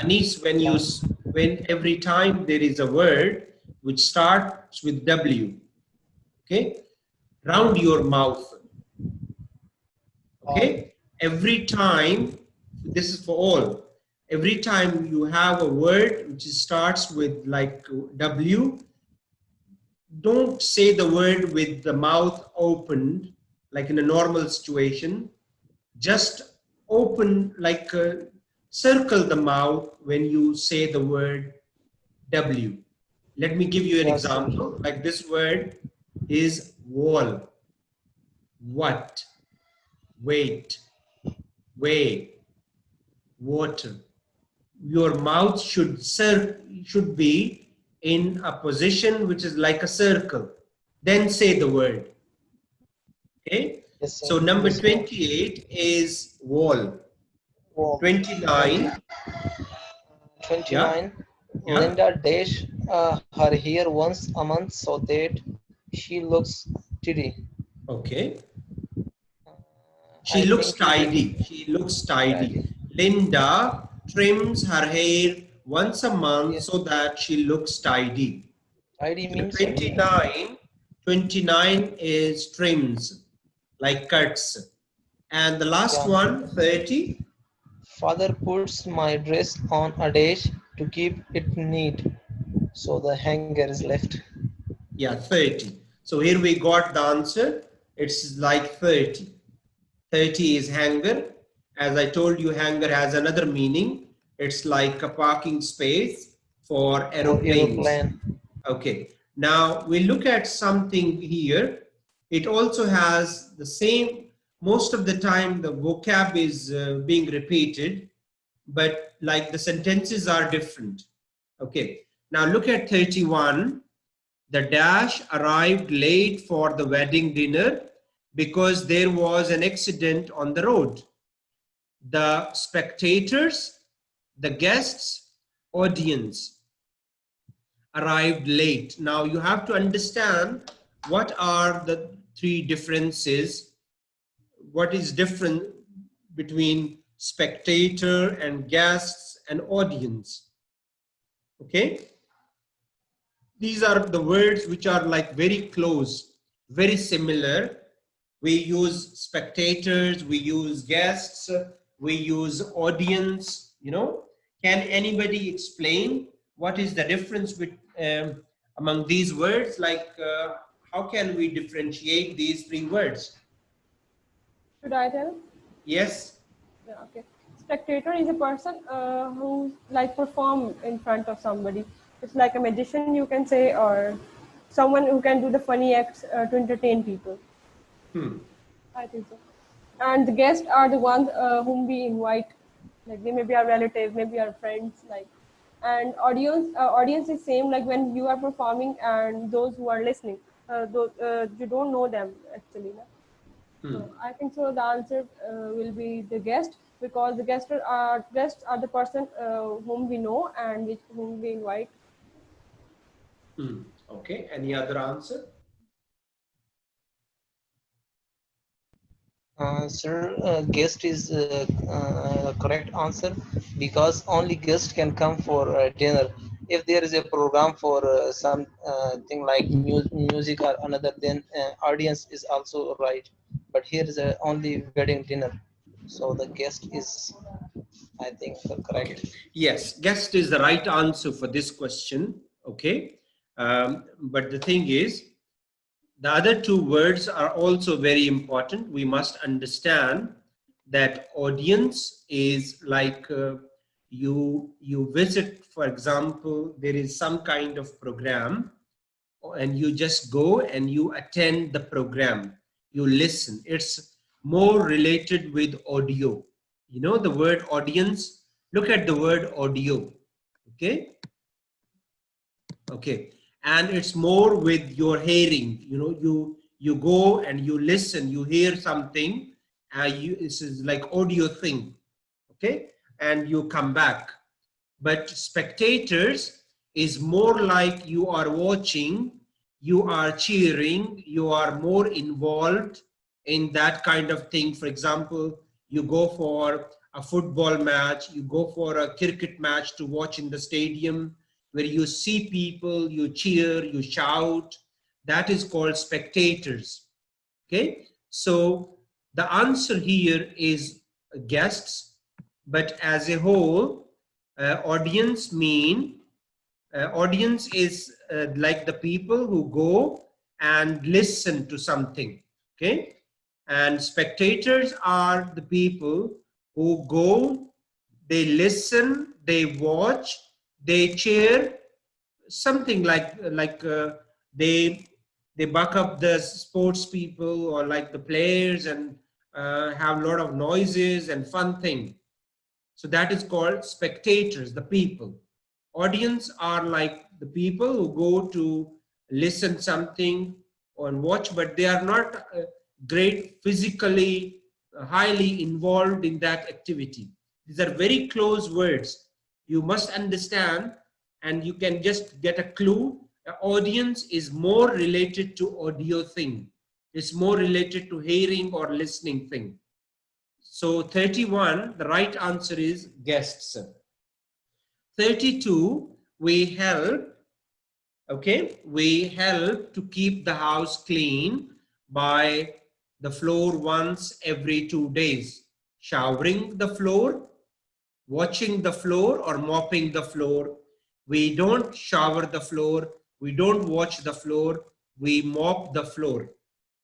[SPEAKER 1] Anis, when every time there is a word which starts with W, okay, round your mouth. Okay, every time, this is for all. Every time you have a word which starts with like W, don't say the word with the mouth opened, like in a normal situation. Just open, like circle the mouth when you say the word W. Let me give you an
[SPEAKER 5] Yes, sir.
[SPEAKER 1] example. Like this word is wall. What? Wait. way, water. Your mouth should be in a position which is like a circle. Then say the word. Okay.
[SPEAKER 5] Yes, sir.
[SPEAKER 1] So number
[SPEAKER 5] Yes, sir.
[SPEAKER 1] 28 is wall.
[SPEAKER 5] Wall.
[SPEAKER 1] 29.
[SPEAKER 5] 29.
[SPEAKER 1] Yeah. Yeah.
[SPEAKER 5] Linda dash her hair once a month so that she looks tidy.
[SPEAKER 1] Okay.
[SPEAKER 5] Uh,
[SPEAKER 1] She
[SPEAKER 5] I
[SPEAKER 1] looks
[SPEAKER 5] think
[SPEAKER 1] tidy. She looks tidy.
[SPEAKER 5] tidy.
[SPEAKER 1] Linda trims her hair once a month
[SPEAKER 5] Yes.
[SPEAKER 1] so that she looks tidy.
[SPEAKER 5] Tidy
[SPEAKER 1] So
[SPEAKER 5] means
[SPEAKER 1] 29 is trims, like cuts. And the last
[SPEAKER 5] yeah.
[SPEAKER 1] one, 30.
[SPEAKER 5] Father puts my dress on a dash to keep it neat, so the hanger is left.
[SPEAKER 1] Yeah, 30. So here we got the answer. It's like 30. 30 is hanger. As I told you, hanger has another meaning. It's like a parking space for
[SPEAKER 5] For
[SPEAKER 1] aeroplanes.
[SPEAKER 5] aeroplane.
[SPEAKER 1] Okay. Now we look at something here. It also has the same, most of the time the vocab is being repeated, but like the sentences are different. Okay. Now look at 31. The dash arrived late for the wedding dinner because there was an accident on the road. The spectators, the guests, audience arrived late. Now you have to understand what are the three differences, what is different between spectator and guests and audience. Okay? These are the words which are like very close, very similar. We use spectators, we use guests, we use audience, you know. Can anybody explain what is the difference with, among these words? Like, how can we differentiate these three words?
[SPEAKER 2] Should I tell?
[SPEAKER 1] Yes?
[SPEAKER 2] Yeah, okay. Spectator is a person who like perform in front of somebody. It's like a magician, you can say, or someone who can do the funny acts to entertain people. I think so. And the guests are the ones whom we invite. Like they maybe our relatives, maybe our friends. Like, and audience is same like when you are performing and those who are listening. Those you don't know them actually. No? So I think so. The answer will be the guest because the guests are the person whom we know and whom we invite.
[SPEAKER 1] Okay, any other answer?
[SPEAKER 5] Sir, guest is correct answer because only guest can come for dinner. If there is a program for some thing like music or another, then audience is also right. But here is only wedding dinner, so the guest is, I think,
[SPEAKER 1] Okay.
[SPEAKER 5] correct.
[SPEAKER 1] Yes, guest is the right answer for this question. Okay. But the thing is, the other two words are also very important. We must understand that audience is like you visit, for example, there is some kind of program and you just go and you attend the program, you listen. It's more related with audio. You know the word audience, look at the word audio. Okay. Okay. And it's more with your hearing. You know, you go and you listen, you hear something, this is like audio thing. Okay. And you come back. But spectators is more like you are watching, you are cheering, you are more involved in that kind of thing. For example, you go for a football match, you go for a cricket match to watch in the stadium where you see people, you cheer, you shout. That is called spectators. Okay, so the answer here is guests, but as a whole, audience is like the people who go and listen to something. Okay, and spectators are the people who go, they listen, they watch, they cheer, something they they buck up the sports people or like the players and have a lot of noises and fun thing. So that is called spectators, the people. Audience are like the people who go to listen something or watch, but they are not great physically, highly involved in that activity. These are very close words. You must understand, and you can just get a clue. The audience is more related to audio thing. It's more related to hearing or listening thing. So 31, the right answer is guests. 32, we help, okay, we help to keep the house clean by the floor once every 2 days. Showering the floor, watching the floor, or mopping the floor. We don't shower the floor, we don't watch the floor, we mop the floor.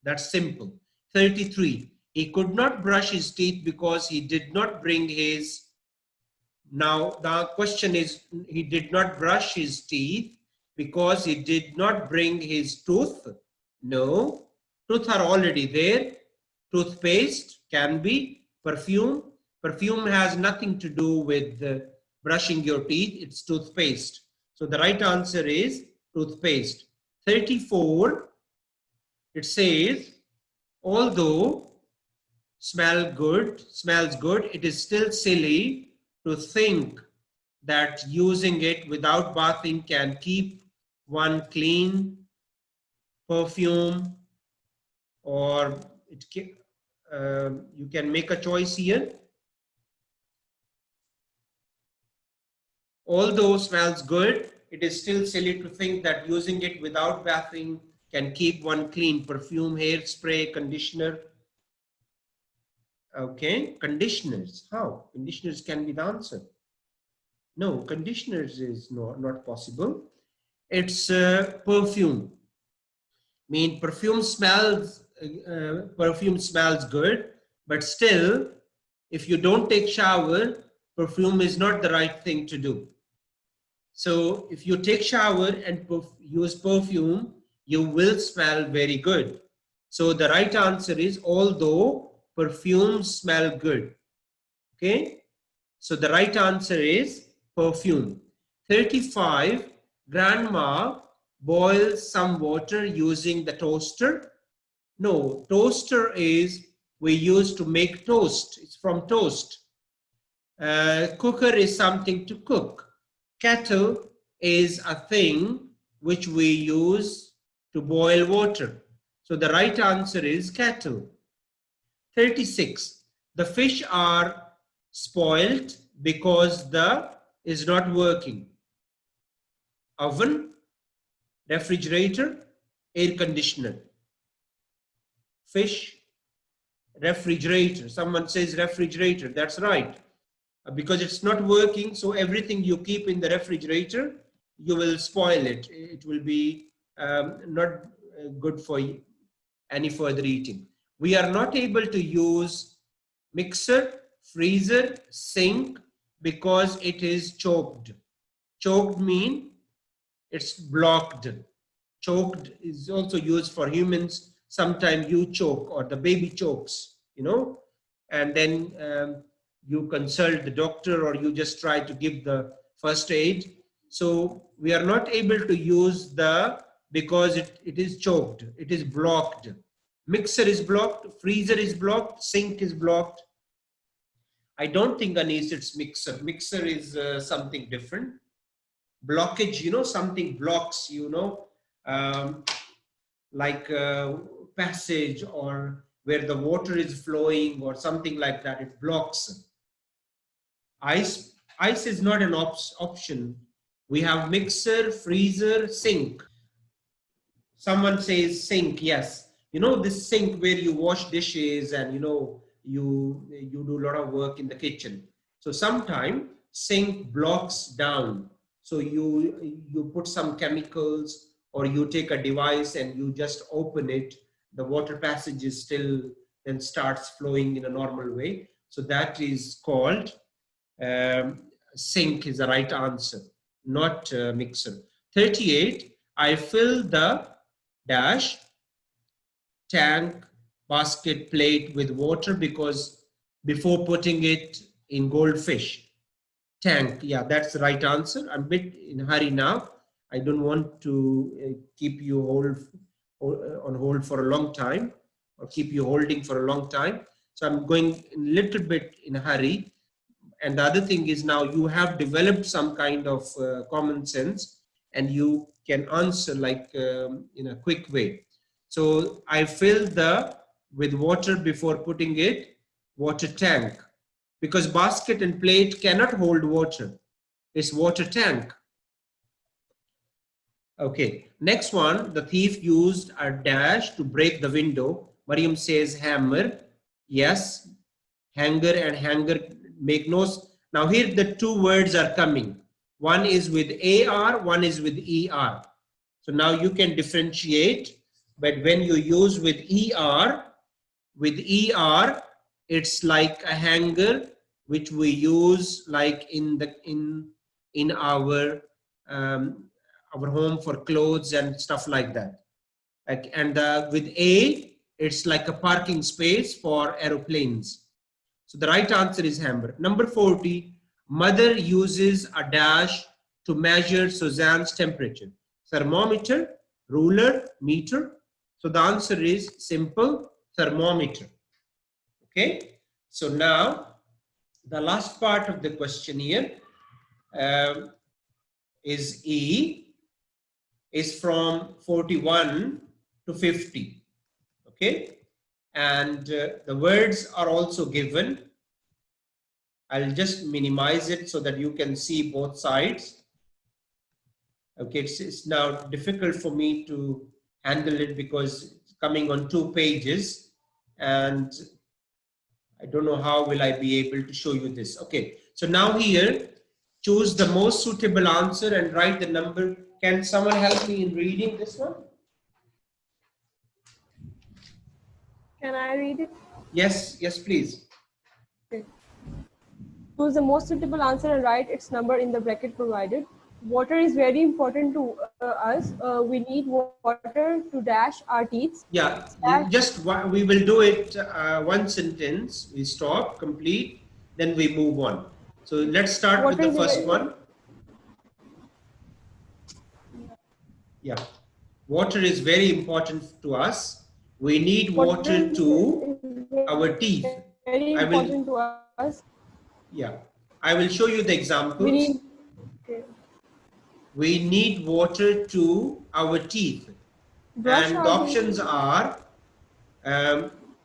[SPEAKER 1] That's simple. 33, he could not brush his teeth because he did not bring his. Now the question is, he did not brush his teeth because he did not bring his tooth. No, tooth are already there. Toothpaste can be. Perfume. Perfume has nothing to do with brushing your teeth. It's toothpaste. So the right answer is toothpaste. 34, it says, although smells good, it is still silly to think that using it without bathing can keep one clean. Perfume, or you can make a choice here. Although smells good, it is still silly to think that using it without bathing can keep one clean. Perfume, hairspray, conditioner. Okay, conditioners. How? Conditioners can be the answer. No, conditioners is not possible. It's perfume. Mean perfume smells good, but still, if you don't take shower, perfume is not the right thing to do. So if you take shower and use perfume, you will smell very good. So the right answer is, although perfumes smell good. Okay, so the right answer is perfume. 35, grandma boils some water using the toaster. No, toaster is we use to make toast. It's from toast. Cooker is something to cook. Kettle is a thing which we use to boil water. So the right answer is kettle. 36. The fish are spoiled because the is not working. Oven, refrigerator, air conditioner. Fish, refrigerator. Someone says refrigerator. That's right. Because it's not working, so everything you keep in the refrigerator, you will spoil it. It will be not good for any further eating. We are not able to use mixer, freezer, sink because it is choked. Choked mean it's blocked. Choked is also used for humans. Sometimes you choke or the baby chokes, you know, and then you consult the doctor or you just try to give the first aid. So we are not able to use the, because it is choked, it is blocked. Mixer is blocked, freezer is blocked, sink is blocked. I don't think Anis it's mixer. Mixer is something different. Blockage, you know, something blocks, you know, like passage or where the water is flowing or something like that, it blocks. Ice is not an option. We have mixer, freezer, sink. Someone says sink, yes. You know this sink where you wash dishes and you know you do a lot of work in the kitchen. So sometimes sink blocks down. So you put some chemicals or you take a device and you just open it. The water passage is still then starts flowing in a normal way. So that is called sink is the right answer, not mixer. 38, I fill the dash tank basket plate with water because before putting it in goldfish. Tank, yeah, that's the right answer. I'm a bit in a hurry now. I don't want to keep you on hold for a long time or keep you holding for a long time. So I'm going a little bit in a hurry. And the other thing is now you have developed some kind of common sense and you can answer like in a quick way. So I filled the with water before putting it water tank because basket and plate cannot hold water. It's water tank. Okay, next one, the thief used a dash to break the window. Mariam says hammer. Yes, hanger and hanger make no. Now here the two words are coming. One is with AR, one is with ER. So now you can differentiate, but when you use with ER, it's like a hanger which we use like in our home for clothes and stuff like that. Like, and with A, it's like a parking space for aeroplanes. So the right answer is hammer. Number 40, mother uses a dash to measure Suzanne's temperature. Thermometer, ruler, meter. So the answer is simple, thermometer. Okay. So now the last part of the question here is E, is from 41 to 50. Okay. And the words are also given. I'll just minimize it so that you can see both sides. Okay, it's now difficult for me to handle it because it's coming on 2 pages and I don't know how will I be able to show you this. Okay, so now here, choose the most suitable answer and write the number. Can someone help me in reading this one?
[SPEAKER 2] Can I read it?
[SPEAKER 1] Yes, yes, please.
[SPEAKER 2] Okay. Choose the most suitable answer and write its number in the bracket provided. Water is very important to us. We need water to dash our teeth.
[SPEAKER 1] Yeah, we will do it one sentence. We stop, complete, then we move on. So let's start with the first one. Yeah, water is very important to us. We need water to our teeth.
[SPEAKER 2] Very important to us.
[SPEAKER 1] Yeah, I will show you the examples. We need water to our teeth. And the options are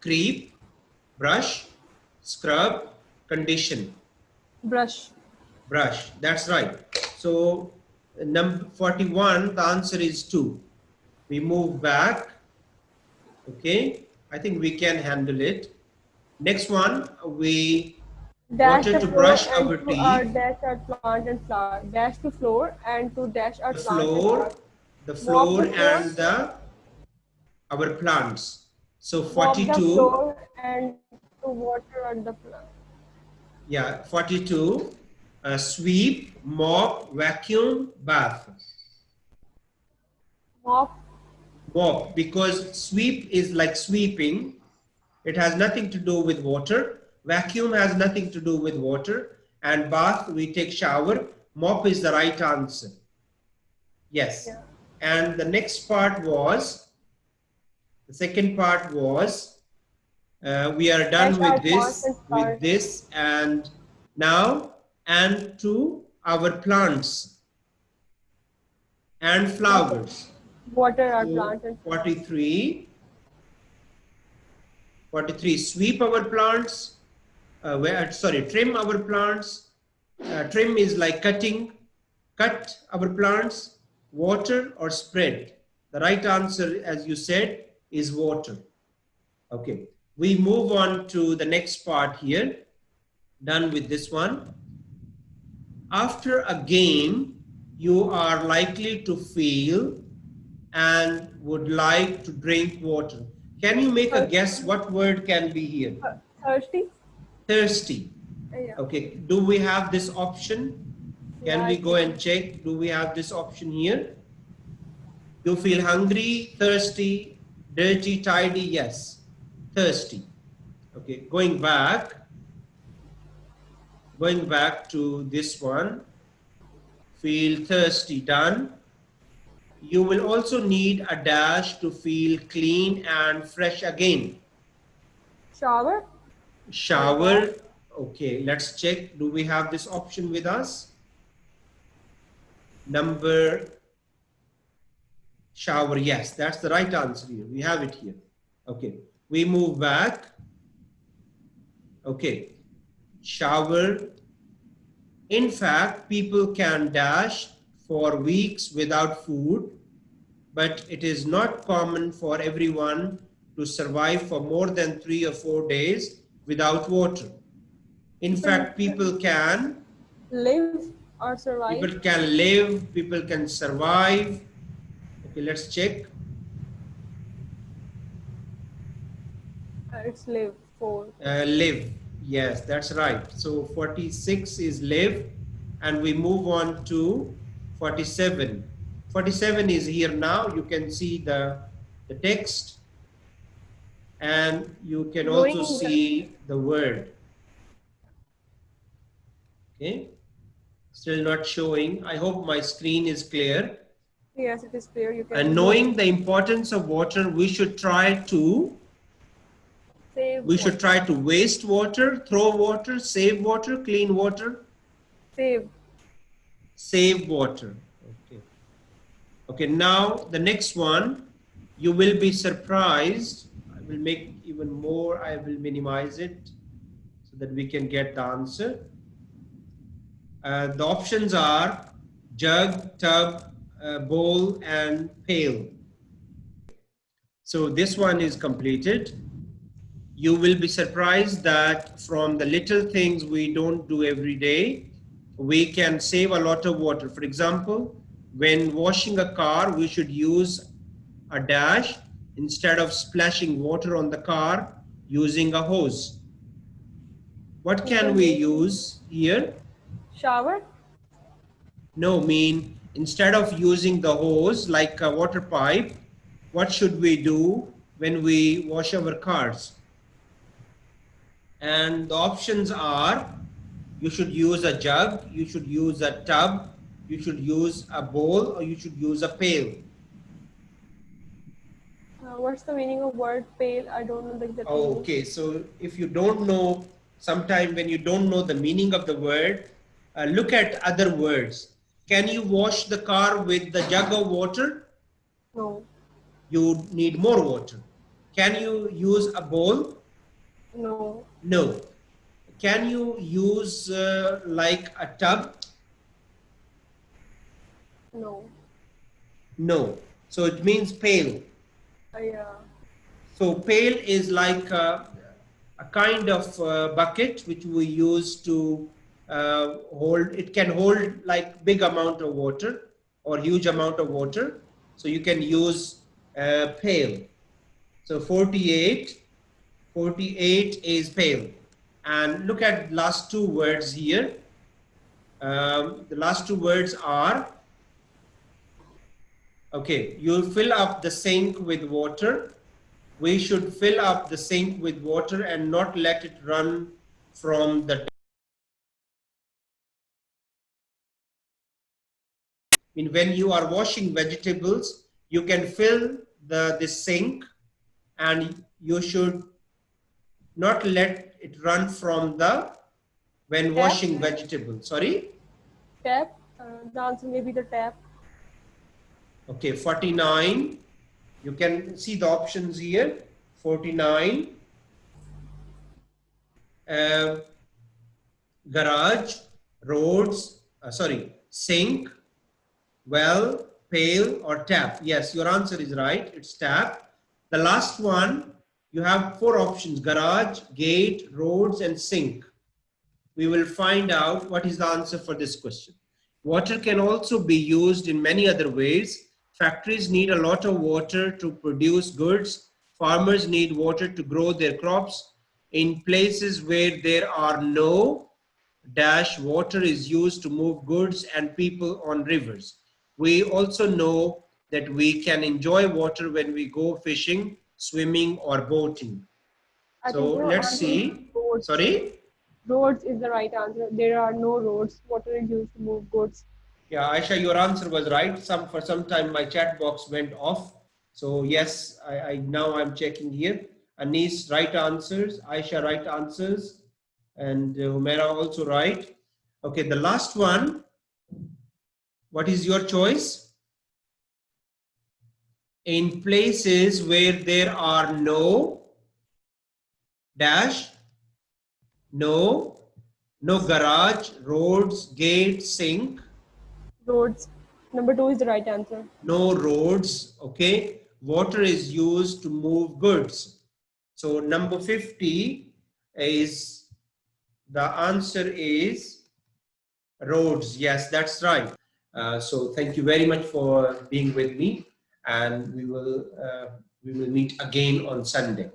[SPEAKER 1] creep, brush, scrub, condition.
[SPEAKER 2] Brush.
[SPEAKER 1] Brush, that's right. So number 41, the answer is 2. We move back. Okay, I think we can handle it. Next one, we water to brush our teeth.
[SPEAKER 2] Dash our plant and flower. Dash to floor and to dash our
[SPEAKER 1] the
[SPEAKER 2] plant
[SPEAKER 1] floor,
[SPEAKER 2] and flower.
[SPEAKER 1] The floor and our plants. So 42.
[SPEAKER 2] The floor and to water on the plant.
[SPEAKER 1] Yeah, 42. Sweep, mop, vacuum, bath.
[SPEAKER 2] Mop.
[SPEAKER 1] Mop, because sweep is like sweeping. It has nothing to do with water. Vacuum has nothing to do with water. And bath, we take shower. Mop is the right answer. Yes. Yeah. And the next part was, the second part was, we are done with this, and now, and to our plants and flowers.
[SPEAKER 2] Water our plant and
[SPEAKER 1] 43, sweep our plants, trim our plants. Trim is like cutting, cut our plants, water or spread. The right answer, as you said, is water. Okay, we move on to the next part here. Done with this one. After a game, you are likely to feel and would like to drink water. Can you make a guess what word can be here?
[SPEAKER 2] Thirsty.
[SPEAKER 1] Thirsty.
[SPEAKER 2] Yeah.
[SPEAKER 1] Okay, do we have this option? Can we go and check? Do we have this option here? You feel hungry, thirsty, dirty, tidy? Yes. thirsty. Okay, going back to this one, feel thirsty, done. You will also need a dash to feel clean and fresh again.
[SPEAKER 2] Shower or bath.
[SPEAKER 1] Shower. Okay, let's check. Do we have this option with us? Number shower. Yes, that's the right answer here. We have it here. Okay, we move back. Okay, shower. In fact, people can dash for weeks without food, but it is not common for everyone to survive for more than 3 or 4 days without water. In fact, people can
[SPEAKER 2] Live or survive.
[SPEAKER 1] live, people can survive. Okay, let's check.
[SPEAKER 2] It's live. 4.
[SPEAKER 1] Live. Yes, that's right. So 46 is live, and we move on to 47. 47 is here now. You can see the text, and you can also see the word. Okay, still not showing. I hope my screen is clear.
[SPEAKER 2] Yes, it is clear. You can.
[SPEAKER 1] And knowing the importance of water, we should try to waste water, throw water, save water, clean water. Save water. Okay. Okay, now the next one, you will be surprised. I will make even more. I will minimize it so that we can get the answer. The options are jug, tub, bowl, and pail. So this one is completed. You will be surprised that from the little things we don't do every day, we can save a lot of water. For example, when washing a car, we should use a dash instead of splashing water on the car using a hose. What can we use here?
[SPEAKER 2] Shower.
[SPEAKER 1] No, mean instead of using the hose like a water pipe, what should we do when we wash our cars? And the options are, you should use a jug, you should use a tub, you should use a bowl, or you should use a pail.
[SPEAKER 2] What's the meaning of word pail? I don't know the exact meaning.
[SPEAKER 1] Okay, so if you don't know, sometime when you don't know the meaning of the word, look at other words. Can you wash the car with the jug of water?
[SPEAKER 2] No.
[SPEAKER 1] You need more water. Can you use a bowl?
[SPEAKER 2] No.
[SPEAKER 1] No. Can you use like a tub?
[SPEAKER 2] No.
[SPEAKER 1] No. So it means pail.
[SPEAKER 2] Yeah.
[SPEAKER 1] So pail is like a kind of bucket which we use to hold. It can hold like big amount of water or huge amount of water. So you can use pail. So 48 is pail. And look at last two words here. The last two words are, okay, you fill up the sink with water. We should fill up the sink with water and not let it run from the tap. I mean, when you are washing vegetables, you can fill the sink and you should not let it run from when washing vegetables. Sorry?
[SPEAKER 2] Tap. The answer may be the tap.
[SPEAKER 1] Okay, 49. You can see the options here. 49. Garage, roads, sink, well, pail, or tap. Yes, your answer is right. It's tap. The last one, you have four options: garage, gate, roads, and sink. We will find out what is the answer for this question. Water can also be used in many other ways. Factories need a lot of water to produce goods. Farmers need water to grow their crops. In places where there are no water is used to move goods and people on rivers. We also know that we can enjoy water when we go fishing, swimming, or boating.
[SPEAKER 2] I think
[SPEAKER 1] So
[SPEAKER 2] your
[SPEAKER 1] let's
[SPEAKER 2] answer is
[SPEAKER 1] see.
[SPEAKER 2] roads.
[SPEAKER 1] Sorry.
[SPEAKER 2] Roads is the right answer. There are no roads. Water is used to move goods.
[SPEAKER 1] Yeah, Aisha, your answer was right. For some time my chat box went off. So yes, I now I'm checking here. Anis, right answers. Aisha, right answers. And Humaira also right. Okay, the last one. What is your choice? In places where there are no dash, no garage, roads, gate, sink,
[SPEAKER 2] Roads. Number 2 is the right answer.
[SPEAKER 1] no roads, okay. Water is used to move goods. So number 50 is, the answer is roads. Yes, that's right. So thank you very much for being with me, and we will meet again on Sunday.